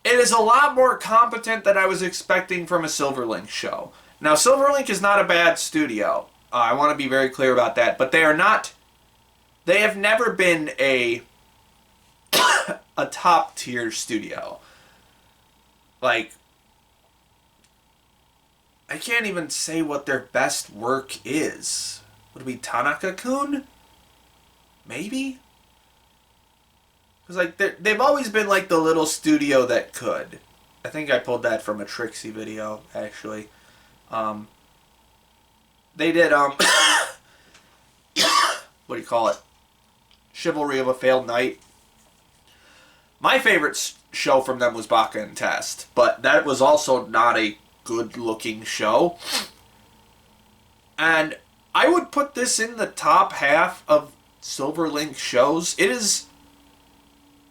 it is a lot more competent than I was expecting from a Silverlink show. Now, Silverlink is not a bad studio. I want to be very clear about that, but they have never been a top tier studio. Like, I can't even say what their best work is. Would it be Tanaka-kun? Maybe? Because, like, they've always been, like, the little studio that could. I think I pulled that from a Trixie video, actually. They did, what do you call it? Chivalry of a Failed Knight. My favorite show from them was Baka and Test, but that was also not a good-looking show. And I would put this in the top half of Silverlink shows. It is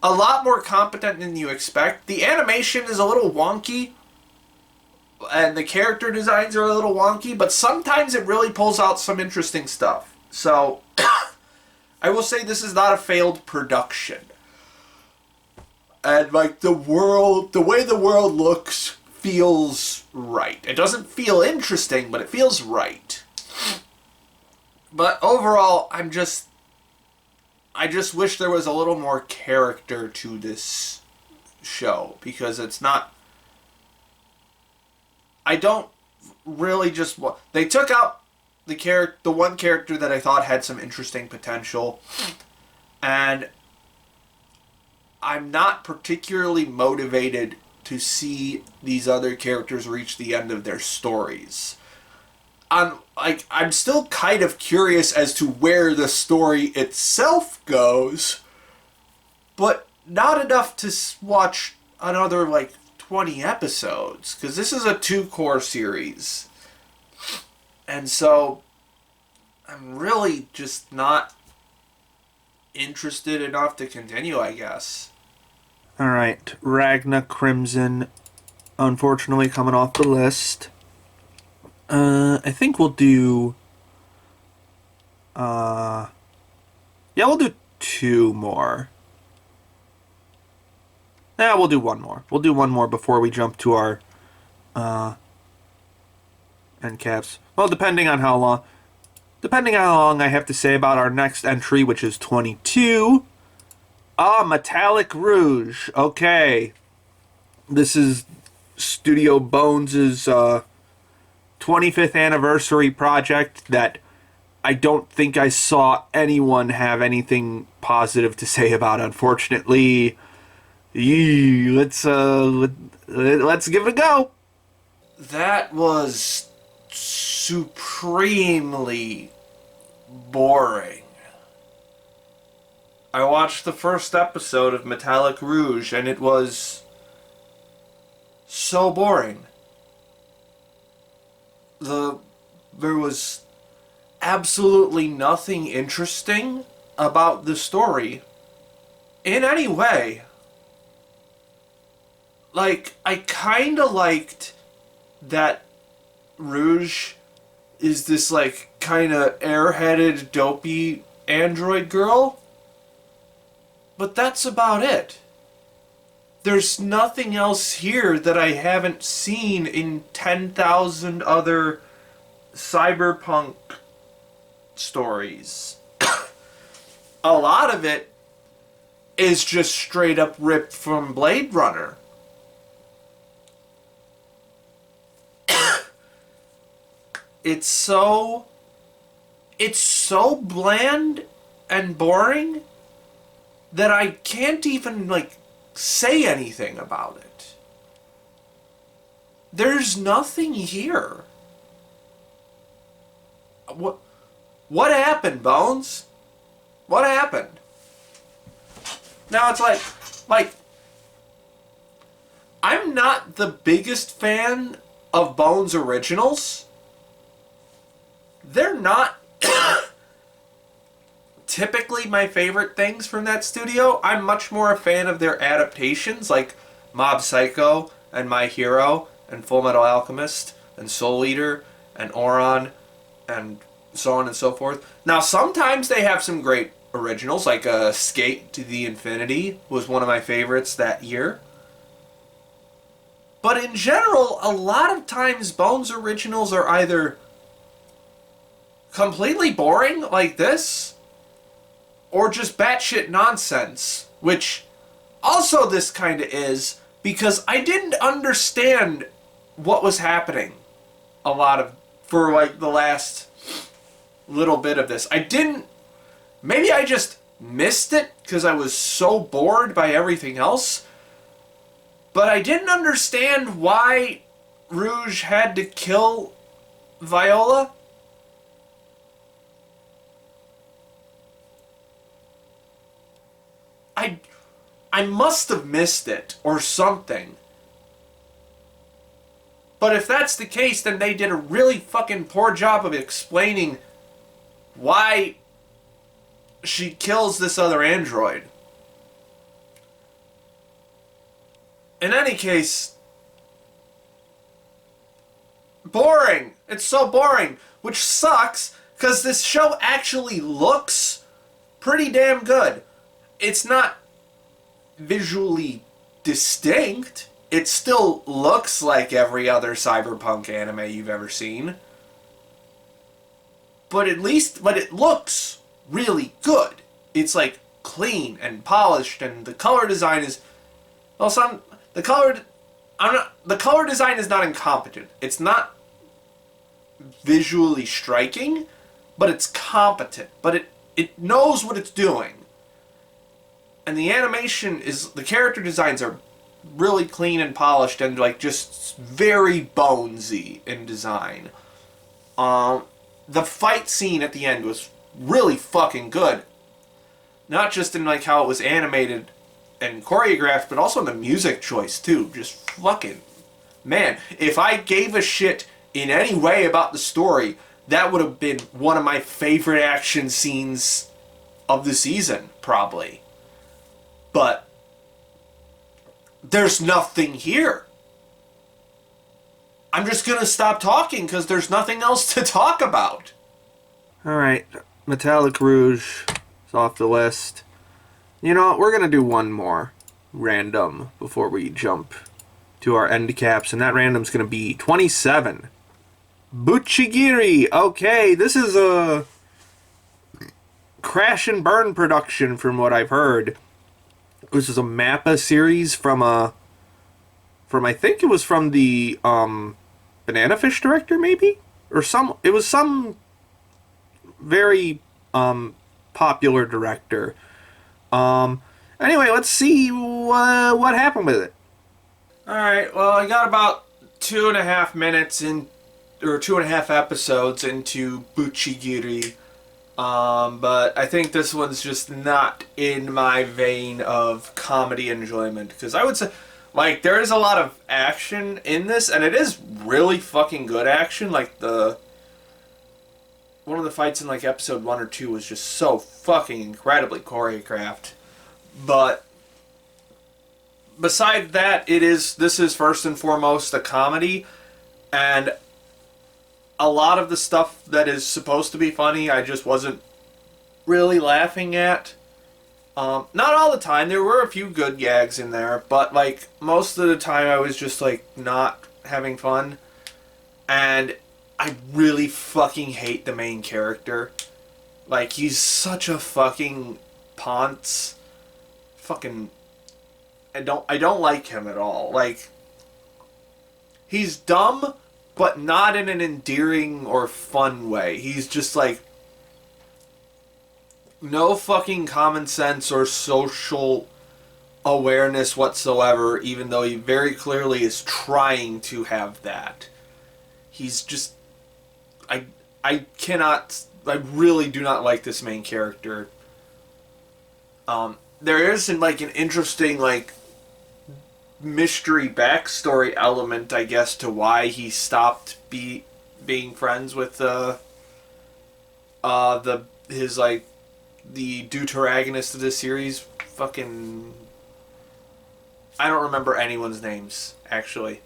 a lot more competent than you expect. The animation is a little wonky, and the character designs are a little wonky, but sometimes it really pulls out some interesting stuff. So, I will say this is not a failed production. And, like, the way the world looks feels right. It doesn't feel interesting, but it feels right. But overall, I just wish there was a little more character to this show, because it's not... I don't really just... They took out the one character that I thought had some interesting potential, and I'm not particularly motivated to see these other characters reach the end of their stories. I'm still kind of curious as to where the story itself goes, but not enough to watch another, 20 episodes, because this is a 2-core series. And so, I'm really just not interested enough to continue, I guess. Alright, Ragna Crimson, unfortunately coming off the list. I think we'll do... yeah, we'll do 2 more. Yeah, we'll do 1 more. We'll do 1 more before we jump to our end caps. Well, depending on how long I have to say about our next entry, which is 22. Metallic Rouge. Okay. This is Studio Bones' 25th anniversary project that I don't think I saw anyone have anything positive to say about, unfortunately. Let's give it a go. That was supremely boring. I watched the first episode of Metallic Rouge, and it was so boring. There was absolutely nothing interesting about the story in any way. Like, I kinda liked that Rouge is this, kinda airheaded, dopey android girl. But that's about it. There's nothing else here that I haven't seen in 10,000 other cyberpunk stories. A lot of it is just straight up ripped from Blade Runner. It's so bland and boring that I can't even, say anything about it. There's nothing here. What happened, Bones? What happened? Now it's like, I'm not the biggest fan of Bones originals. They're not typically my favorite things from that studio. I'm much more a fan of their adaptations, like Mob Psycho and My Hero and Full Metal Alchemist and Soul Eater and Oron and so on and so forth. Now, sometimes they have some great originals, like Skate to the Infinity was one of my favorites that year. But in general, a lot of times Bones originals are either completely boring, like this, or just batshit nonsense, which also this kind of is, because I didn't understand what was happening for like the last little bit of this. I didn't, maybe I just missed it because I was so bored by everything else, but I didn't understand why Rouge had to kill Viola. I must have missed it or something. But if that's the case, then they did a really fucking poor job of explaining why she kills this other android. In any case, boring. It's so boring, which sucks because this show actually looks pretty damn good. It's not visually distinct. It still looks like every other cyberpunk anime you've ever seen. But it looks really good. It's like clean and polished, and the color design is the color design is not incompetent. It's not visually striking, but it's competent. But it knows what it's doing. And the character designs are really clean and polished and like just very bonesy in design. The fight scene at the end was really fucking good. Not just in like how it was animated and choreographed, but also in the music choice too. Just fucking, man, if I gave a shit in any way about the story, that would have been one of my favorite action scenes of the season, probably. But there's nothing here. I'm just gonna stop talking because there's nothing else to talk about. Alright, Metallic Rouge is off the list. You know what, we're gonna do one more random before we jump to our end caps, and that random's gonna be 27. Bucchigiri! Okay, this is a crash and burn production from what I've heard. This is a Mappa series from I think it was from the Banana Fish director, maybe? It was some very popular director. Anyway, let's see what happened with it. Alright, well, I got about 2.5 minutes or 2.5 episodes into Bucchigiri. But I think this one's just not in my vein of comedy enjoyment. Because I would say, like, there is a lot of action in this, and it is really fucking good action. Like, one of the fights in, like, episode 1 or 2 was just so fucking incredibly choreographed. But beside that, this is first and foremost a comedy, and a lot of the stuff that is supposed to be funny, I just wasn't really laughing at. Not all the time. There were a few good gags in there, but like most of the time I was just like not having fun. And I really fucking hate the main character. Like, he's such a fucking ponce. Fucking, I don't like him at all. Like, he's dumb, but not in an endearing or fun way. He's just like no fucking common sense or social awareness whatsoever, even though he very clearly is trying to have that. He's just, I really do not like this main character. There is like an interesting like mystery backstory element, I guess, to why he stopped being friends with the deuteragonist of this series. Fucking, I don't remember anyone's names actually.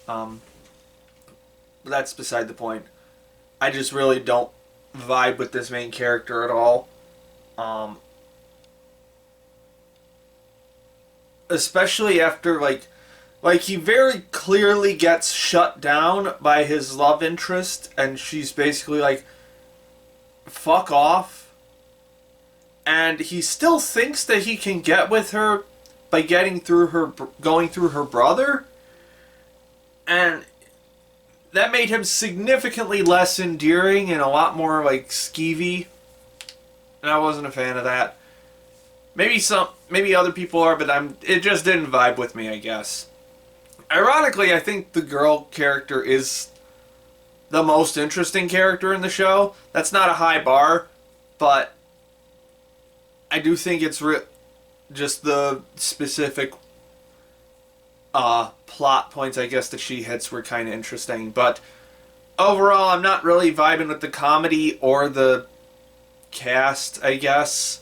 But that's beside the point. I just really don't vibe with this main character at all. Especially after like he very clearly gets shut down by his love interest, and she's basically like, fuck off. And he still thinks that he can get with her, by going through her brother, and that made him significantly less endearing and a lot more like skeevy, and I wasn't a fan of that. Maybe other people are, but it just didn't vibe with me, I guess. Ironically, I think the girl character is the most interesting character in the show. That's not a high bar, but I do think it's just the specific plot points, I guess, that she hits were kind of interesting. But overall, I'm not really vibing with the comedy or the cast, I guess.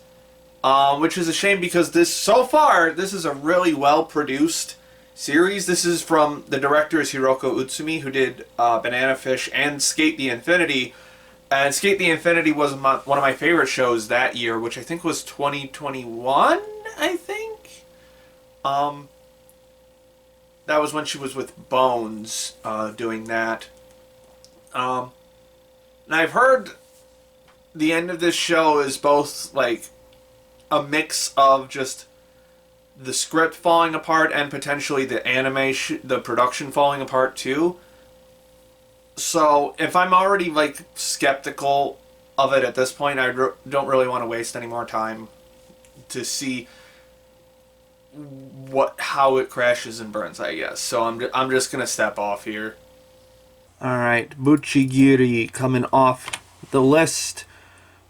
Which is a shame because this is a really well-produced series. This is from the director is Hiroko Utsumi, who did Banana Fish and Skate the Infinity. And Skate the Infinity was one of my favorite shows that year, which I think was 2021, I think? That was when she was with Bones doing that. And I've heard the end of this show is both, like, a mix of just the script falling apart and potentially the the production falling apart too. So if I'm already like skeptical of it at this point, I don't really want to waste any more time to see how it crashes and burns, I guess. So I'm just gonna step off here. All right, Bucchigiri coming off the list.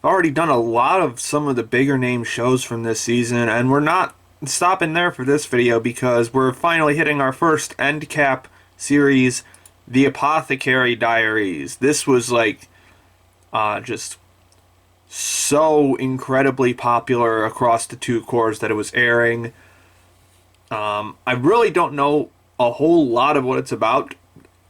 Already done a lot of some of the bigger name shows from this season, and we're not stopping there for this video because we're finally hitting our first end cap series, The Apothecary Diaries. This was like just so incredibly popular across the two cores that it was airing. I really don't know a whole lot of what it's about,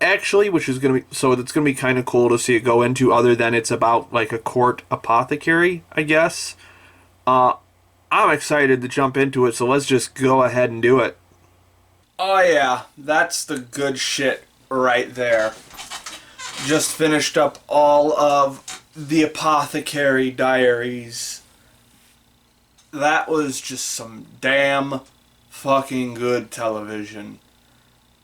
actually, which is gonna be kind of cool to see it go into, other than it's about like a court apothecary, I guess. I'm excited to jump into it, so let's just go ahead and do it. Oh yeah, that's the good shit right there. Just finished up all of The Apothecary Diaries. That was just some damn fucking good television.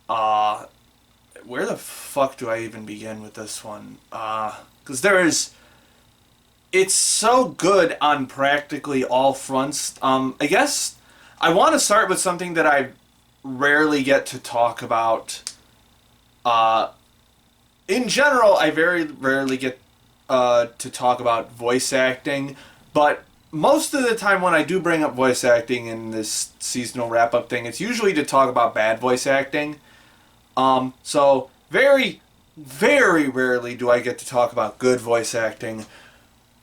Where the fuck do I even begin with this one? Because it's so good on practically all fronts. I guess I want to start with something that I rarely get to talk about. In general, I very rarely get to talk about voice acting, but most of the time when I do bring up voice acting in this seasonal wrap-up thing, it's usually to talk about bad voice acting. So very, very rarely do I get to talk about good voice acting.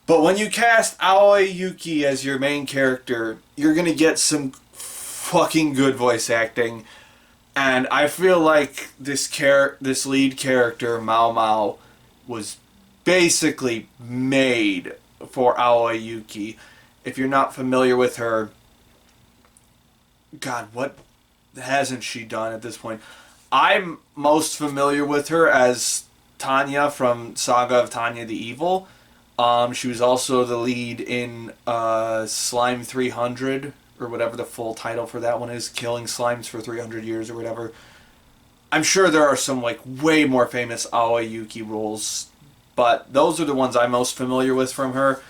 But when you cast Aoi Yuki as your main character, you're gonna get some fucking good voice acting. And I feel like this lead character, Mao Mao, was basically made for Aoi Yuki. If you're not familiar with her, God, what hasn't she done at this point? I'm most familiar with her as Tanya from Saga of Tanya the Evil. She was also the lead in Slime 300, or whatever the full title for that one is, Killing Slimes for 300 Years or whatever. I'm sure there are some like way more famous Aoi Yuki roles, but those are the ones I'm most familiar with from her.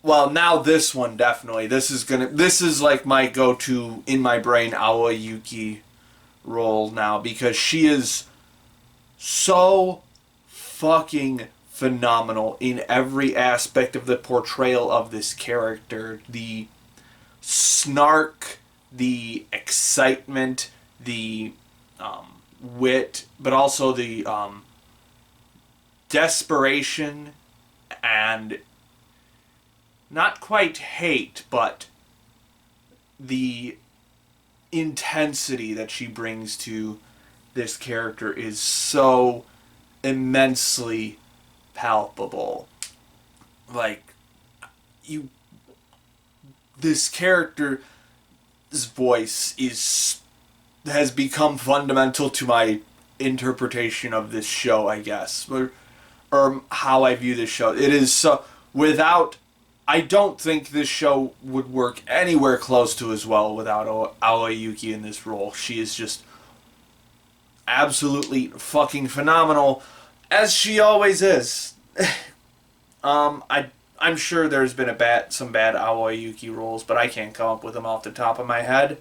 Well, now this one definitely. This is like my go-to in my brain Aoi Yuki role now, because she is so fucking phenomenal in every aspect of the portrayal of this character. The snark, the excitement, the wit, but also the desperation and not quite hate, but the intensity that she brings to this character is so immensely palpable. Like, this character's voice has become fundamental to my interpretation of this show, I guess, or how I view this show. It is so, without I don't think this show would work anywhere close to as well without Aoi Yuki in this role. She is just absolutely fucking phenomenal, as she always is. I'm sure there's been some bad Aoi Yuki roles, but I can't come up with them off the top of my head.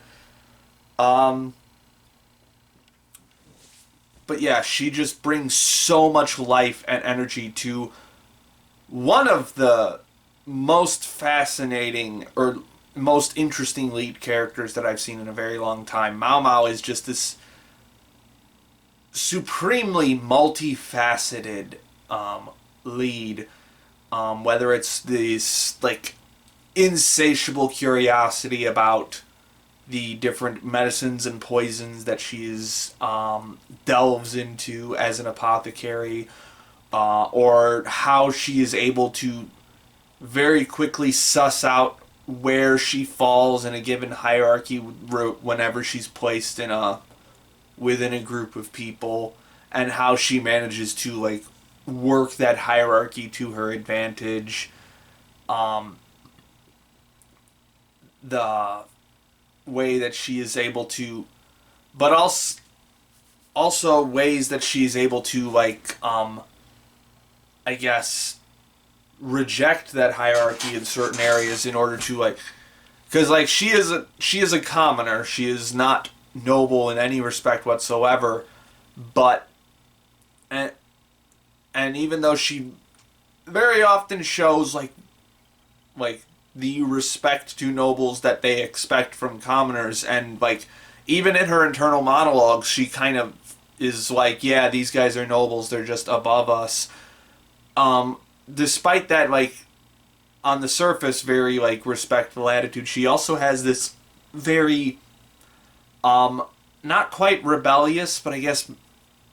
But yeah, she just brings so much life and energy to one of the most fascinating or most interesting lead characters that I've seen in a very long time. Mao Mao is just this supremely multifaceted lead. Whether it's this like insatiable curiosity about the different medicines and poisons that she's delves into as an apothecary, or how she is able to very quickly suss out where she falls in a given hierarchy whenever she's placed within a group of people, and how she manages to like work that hierarchy to her advantage. The way that she is able to, but also ways that she's able to like I guess reject that hierarchy in certain areas in order to like, because like she is a commoner. She is not noble in any respect whatsoever, but and even though she very often shows like the respect to nobles that they expect from commoners, and like even in her internal monologues she kind of is like, yeah, these guys are nobles, they're just above us. Despite that, like on the surface very like respectful attitude, she also has this very not quite rebellious, but I guess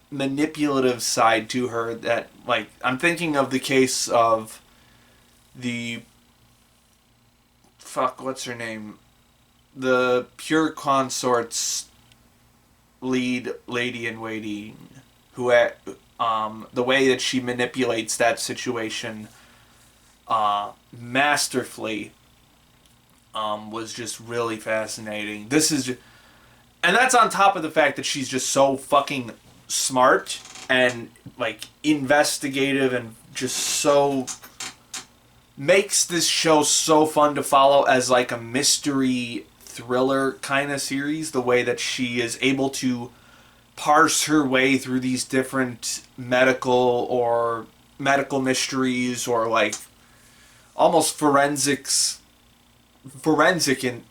manipulative side to her that, like, I'm thinking of the case of the what's her name? The pure consort's lead lady in waiting, who the way that she manipulates that situation masterfully was just really fascinating. And that's on top of the fact that she's just so fucking smart and like investigative, and just so makes this show so fun to follow as like a mystery thriller kind of series. The way that she is able to parse her way through these different medical mysteries, or like almost forensic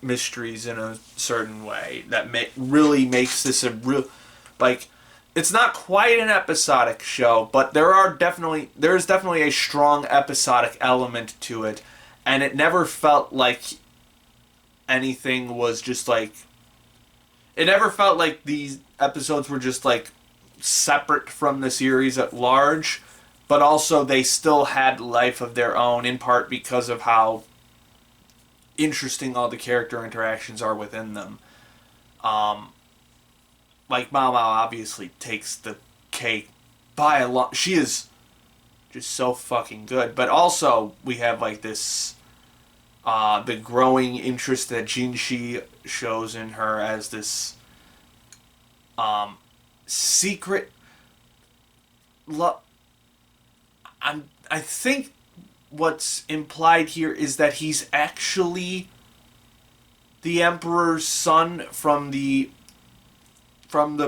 mysteries in a certain way that really makes this a real, like, it's not quite an episodic show, but there's definitely a strong episodic element to it, and it never felt like anything was just like, it never felt like these episodes were just like separate from the series at large, but also they still had life of their own, in part because of how interesting all the character interactions are within them. Like Mao Mao obviously takes the cake by a lot. She is just so fucking good. But also we have like this the growing interest that Jinshi shows in her as this secret I think what's implied here is that he's actually the Emperor's son from the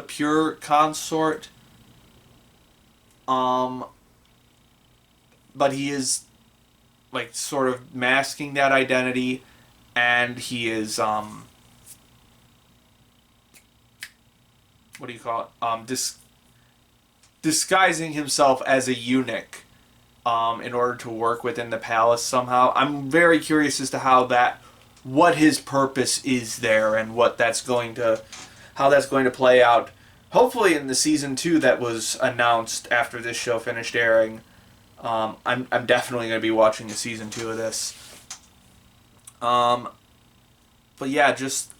pure consort. But he is like sort of masking that identity, and he is what do you call it? Disguising himself as a eunuch in order to work within the palace somehow. I'm very curious as to what his purpose is there, and how that's going to play out. Hopefully in the season 2 that was announced after this show finished airing. I'm definitely going to be watching the season 2 of this. But yeah, just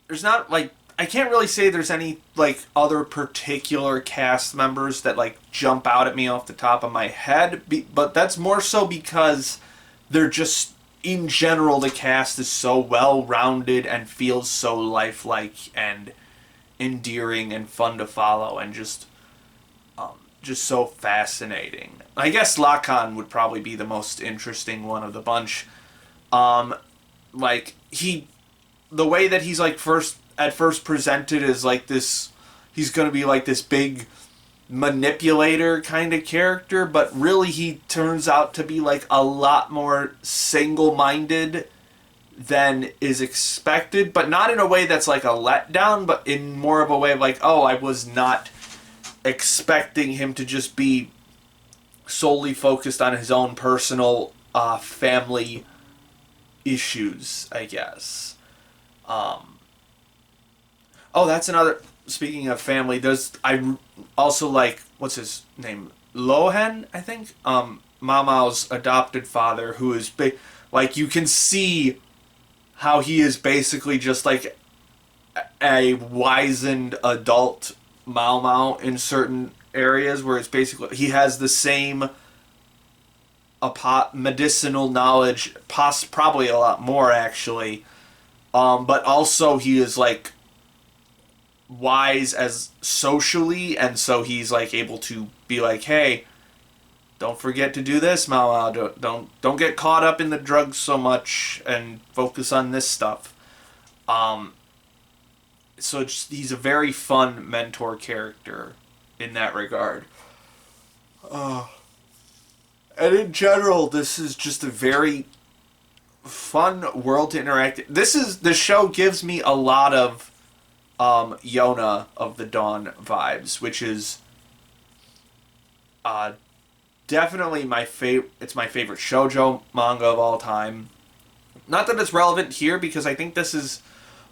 there's not like I can't really say there's any like other particular cast members that like jump out at me off the top of my head, but that's more so because they're just, in general, the cast is so well rounded and feels so lifelike and endearing and fun to follow, and just so fascinating. I guess Lacan would probably be the most interesting one of the bunch. Like the way that he's like at first presented as like this, he's going to be like this big manipulator kind of character, but really he turns out to be like a lot more single-minded than is expected, but not in a way that's like a letdown, but in more of a way of like, oh, I was not expecting him to just be solely focused on his own personal family issues, I guess. Oh, that's another. Speaking of family, I also like, what's his name? Lohan, I think. Mao Mao's adopted father, who is like, you can see how he is basically just like a wizened adult Mao Mao in certain areas, where it's basically he has the same medicinal knowledge, probably a lot more actually, but also he is like wise as socially, and so he's like able to be like, hey, don't forget to do this, Mao Mao. Don't get caught up in the drugs so much and focus on this stuff. So he's a very fun mentor character in that regard. And in general, this is just a very fun world to interact in. The show gives me a lot of Yona of the Dawn vibes, which is definitely my favorite. It's my favorite shoujo manga of all time. Not that it's relevant here, because I think this is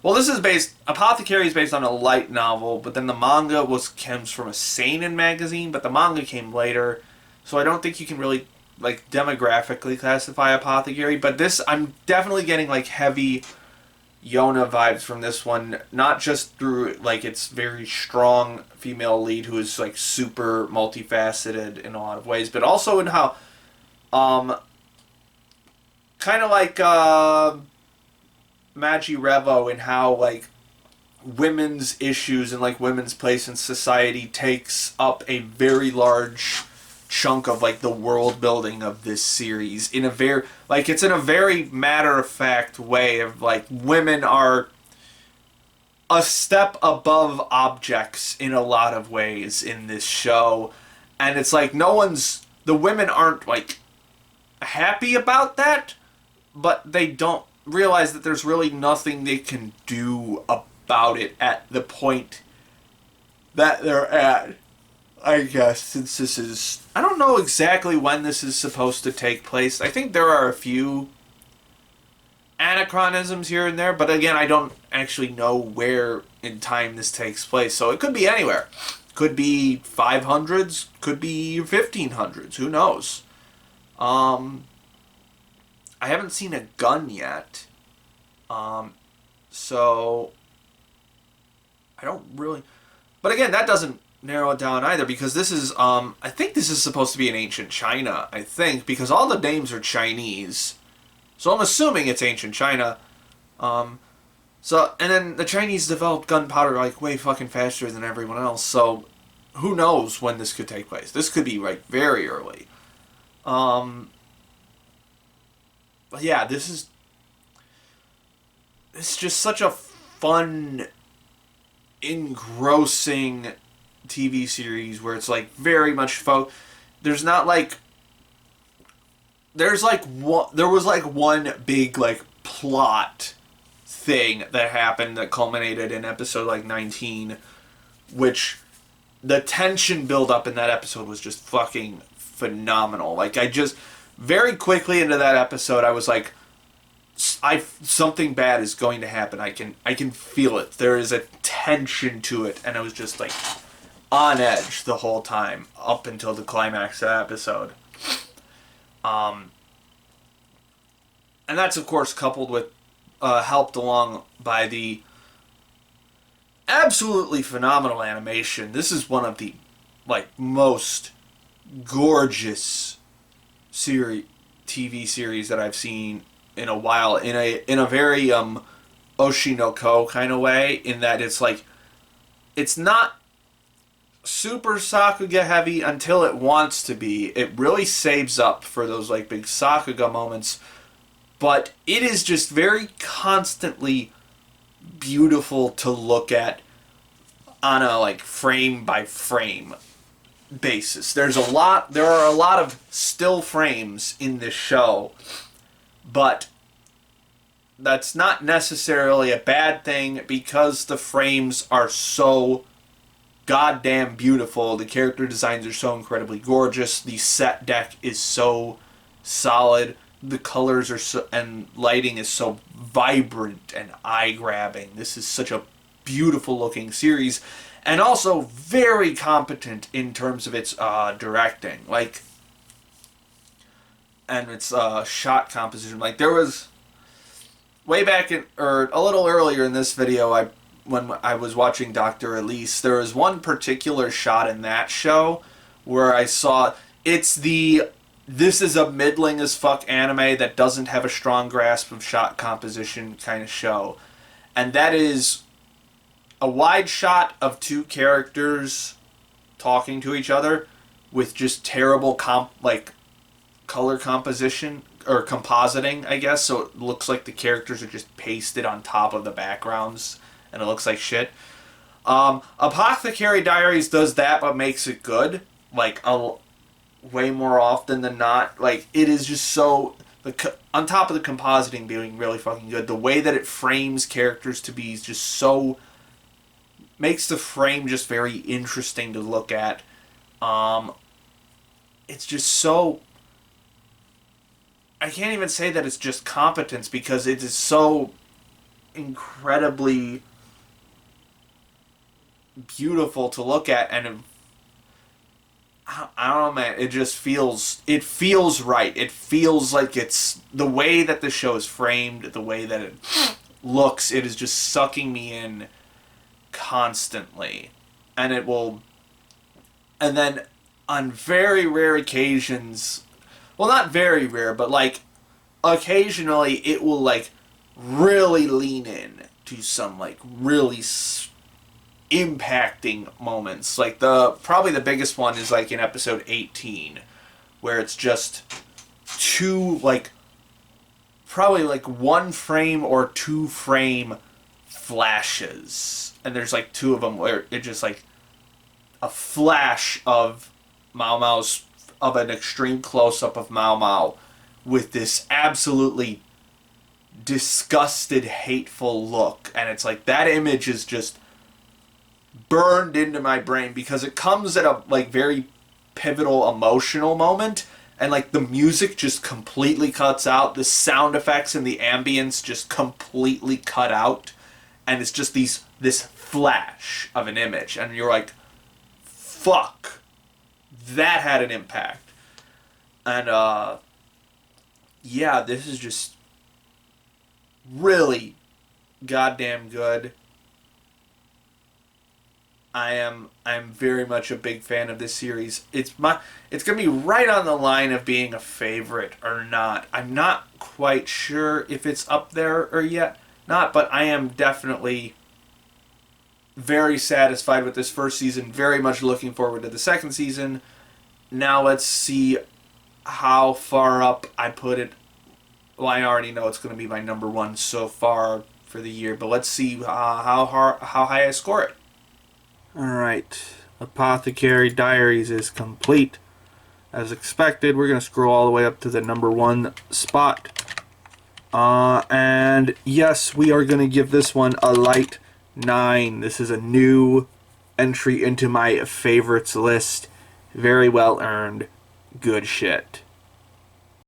Apothecary is based on a light novel, but then the manga comes from a seinen magazine, but the manga came later, so I don't think you can really like demographically classify Apothecary. But this, I'm definitely getting like heavy Yona vibes from this one, not just through like its very strong female lead who is like super multifaceted in a lot of ways, but also in how kind of like Magi Revo, in how like women's issues and like women's place in society takes up a very large chunk of like the world building of this series, in a very like, it's in a very matter-of-fact way of like, women are a step above objects in a lot of ways in this show, and it's like the women aren't like happy about that, but they don't realize that there's really nothing they can do about it at the point that they're at. I guess, since this is... I don't know exactly when this is supposed to take place. I think there are a few anachronisms here and there, but again, I don't actually know where in time this takes place, so it could be anywhere. Could be 500s, could be 1500s, who knows? I haven't seen a gun yet, so I don't really... But again, that doesn't narrow it down either, because this is I think this is supposed to be in ancient China, I think, because all the names are Chinese, so I'm assuming it's ancient China. So, and then the Chinese developed gunpowder like way fucking faster than everyone else, so who knows when this could take place. This could be like very early. But yeah, it's just such a fun, engrossing TV series where it's like very much there's not like, there was like one big like plot thing that happened that culminated in episode like 19, which the tension build up in that episode was just fucking phenomenal. Like, I just very quickly into that episode, I was like, something bad is going to happen. I can feel it. There is a tension to it, and I was just like on edge the whole time up until the climax of that episode. And that's of course coupled with helped along by the absolutely phenomenal animation. This is one of the most gorgeous TV series that I've seen in a while, in a very Oshinoko kind of way, in that it's not super Sakuga heavy until it wants to be. It really saves up for those big Sakuga moments, but it is just very constantly beautiful to look at on a frame by frame basis. There are a lot of still frames in this show, but that's not necessarily a bad thing because the frames are so goddamn beautiful. The character designs are so incredibly gorgeous. The set deck is so solid. The colors are and lighting is so vibrant and eye-grabbing. This is such a beautiful looking series, and also very competent in terms of its directing, and its shot composition. There was way back or a little earlier in this video, when I was watching Dr. Elise, there was one particular shot in that show where I saw this is a middling as fuck anime that doesn't have a strong grasp of shot composition kind of show. And that is a wide shot of two characters talking to each other with just terrible color composition, or compositing, I guess, so it looks like the characters are just pasted on top of the backgrounds and it looks like shit. Apothecary Diaries does that but makes it good, way more often than not. It is just so, on top of the compositing being really fucking good, the way that it frames characters to be just so, makes the frame just very interesting to look at. It's just so, I can't even say that it's just competence, because it is so incredibly beautiful to look at, and I don't know, man, it feels right. It feels like it's, the way that the show is framed, the way that it looks, it is just sucking me in constantly. And and then on very rare occasions, well, not very rare, but occasionally it will really lean in to some really impacting moments. Probably the biggest one is in episode 18, where it's just two probably one frame or two frame flashes, and there's two of them where it just a flash of Mao Mao's, of an extreme close-up of Mao Mao with this absolutely disgusted, hateful look, and it's that image is just burned into my brain because it comes at a very pivotal emotional moment, and the music just completely cuts out, the sound effects and the ambience just completely cut out, and it's just this flash of an image, and you're fuck, that had an impact. And yeah, this is just really goddamn good. I'm very much a big fan of this series. It's gonna be right on the line of being a favorite or not. I'm not quite sure if it's up there or not, but I am definitely very satisfied with this first season. Very much looking forward to the second season. Now let's see how far up I put it. Well, I already know it's going to be my number one so far for the year, but let's see how high I score it. Alright, Apothecary Diaries is complete. As expected, we're going to scroll all the way up to the number one spot. And yes, we are going to give this one a light 9. This is a new entry into my favorites list. Very well earned. Good shit.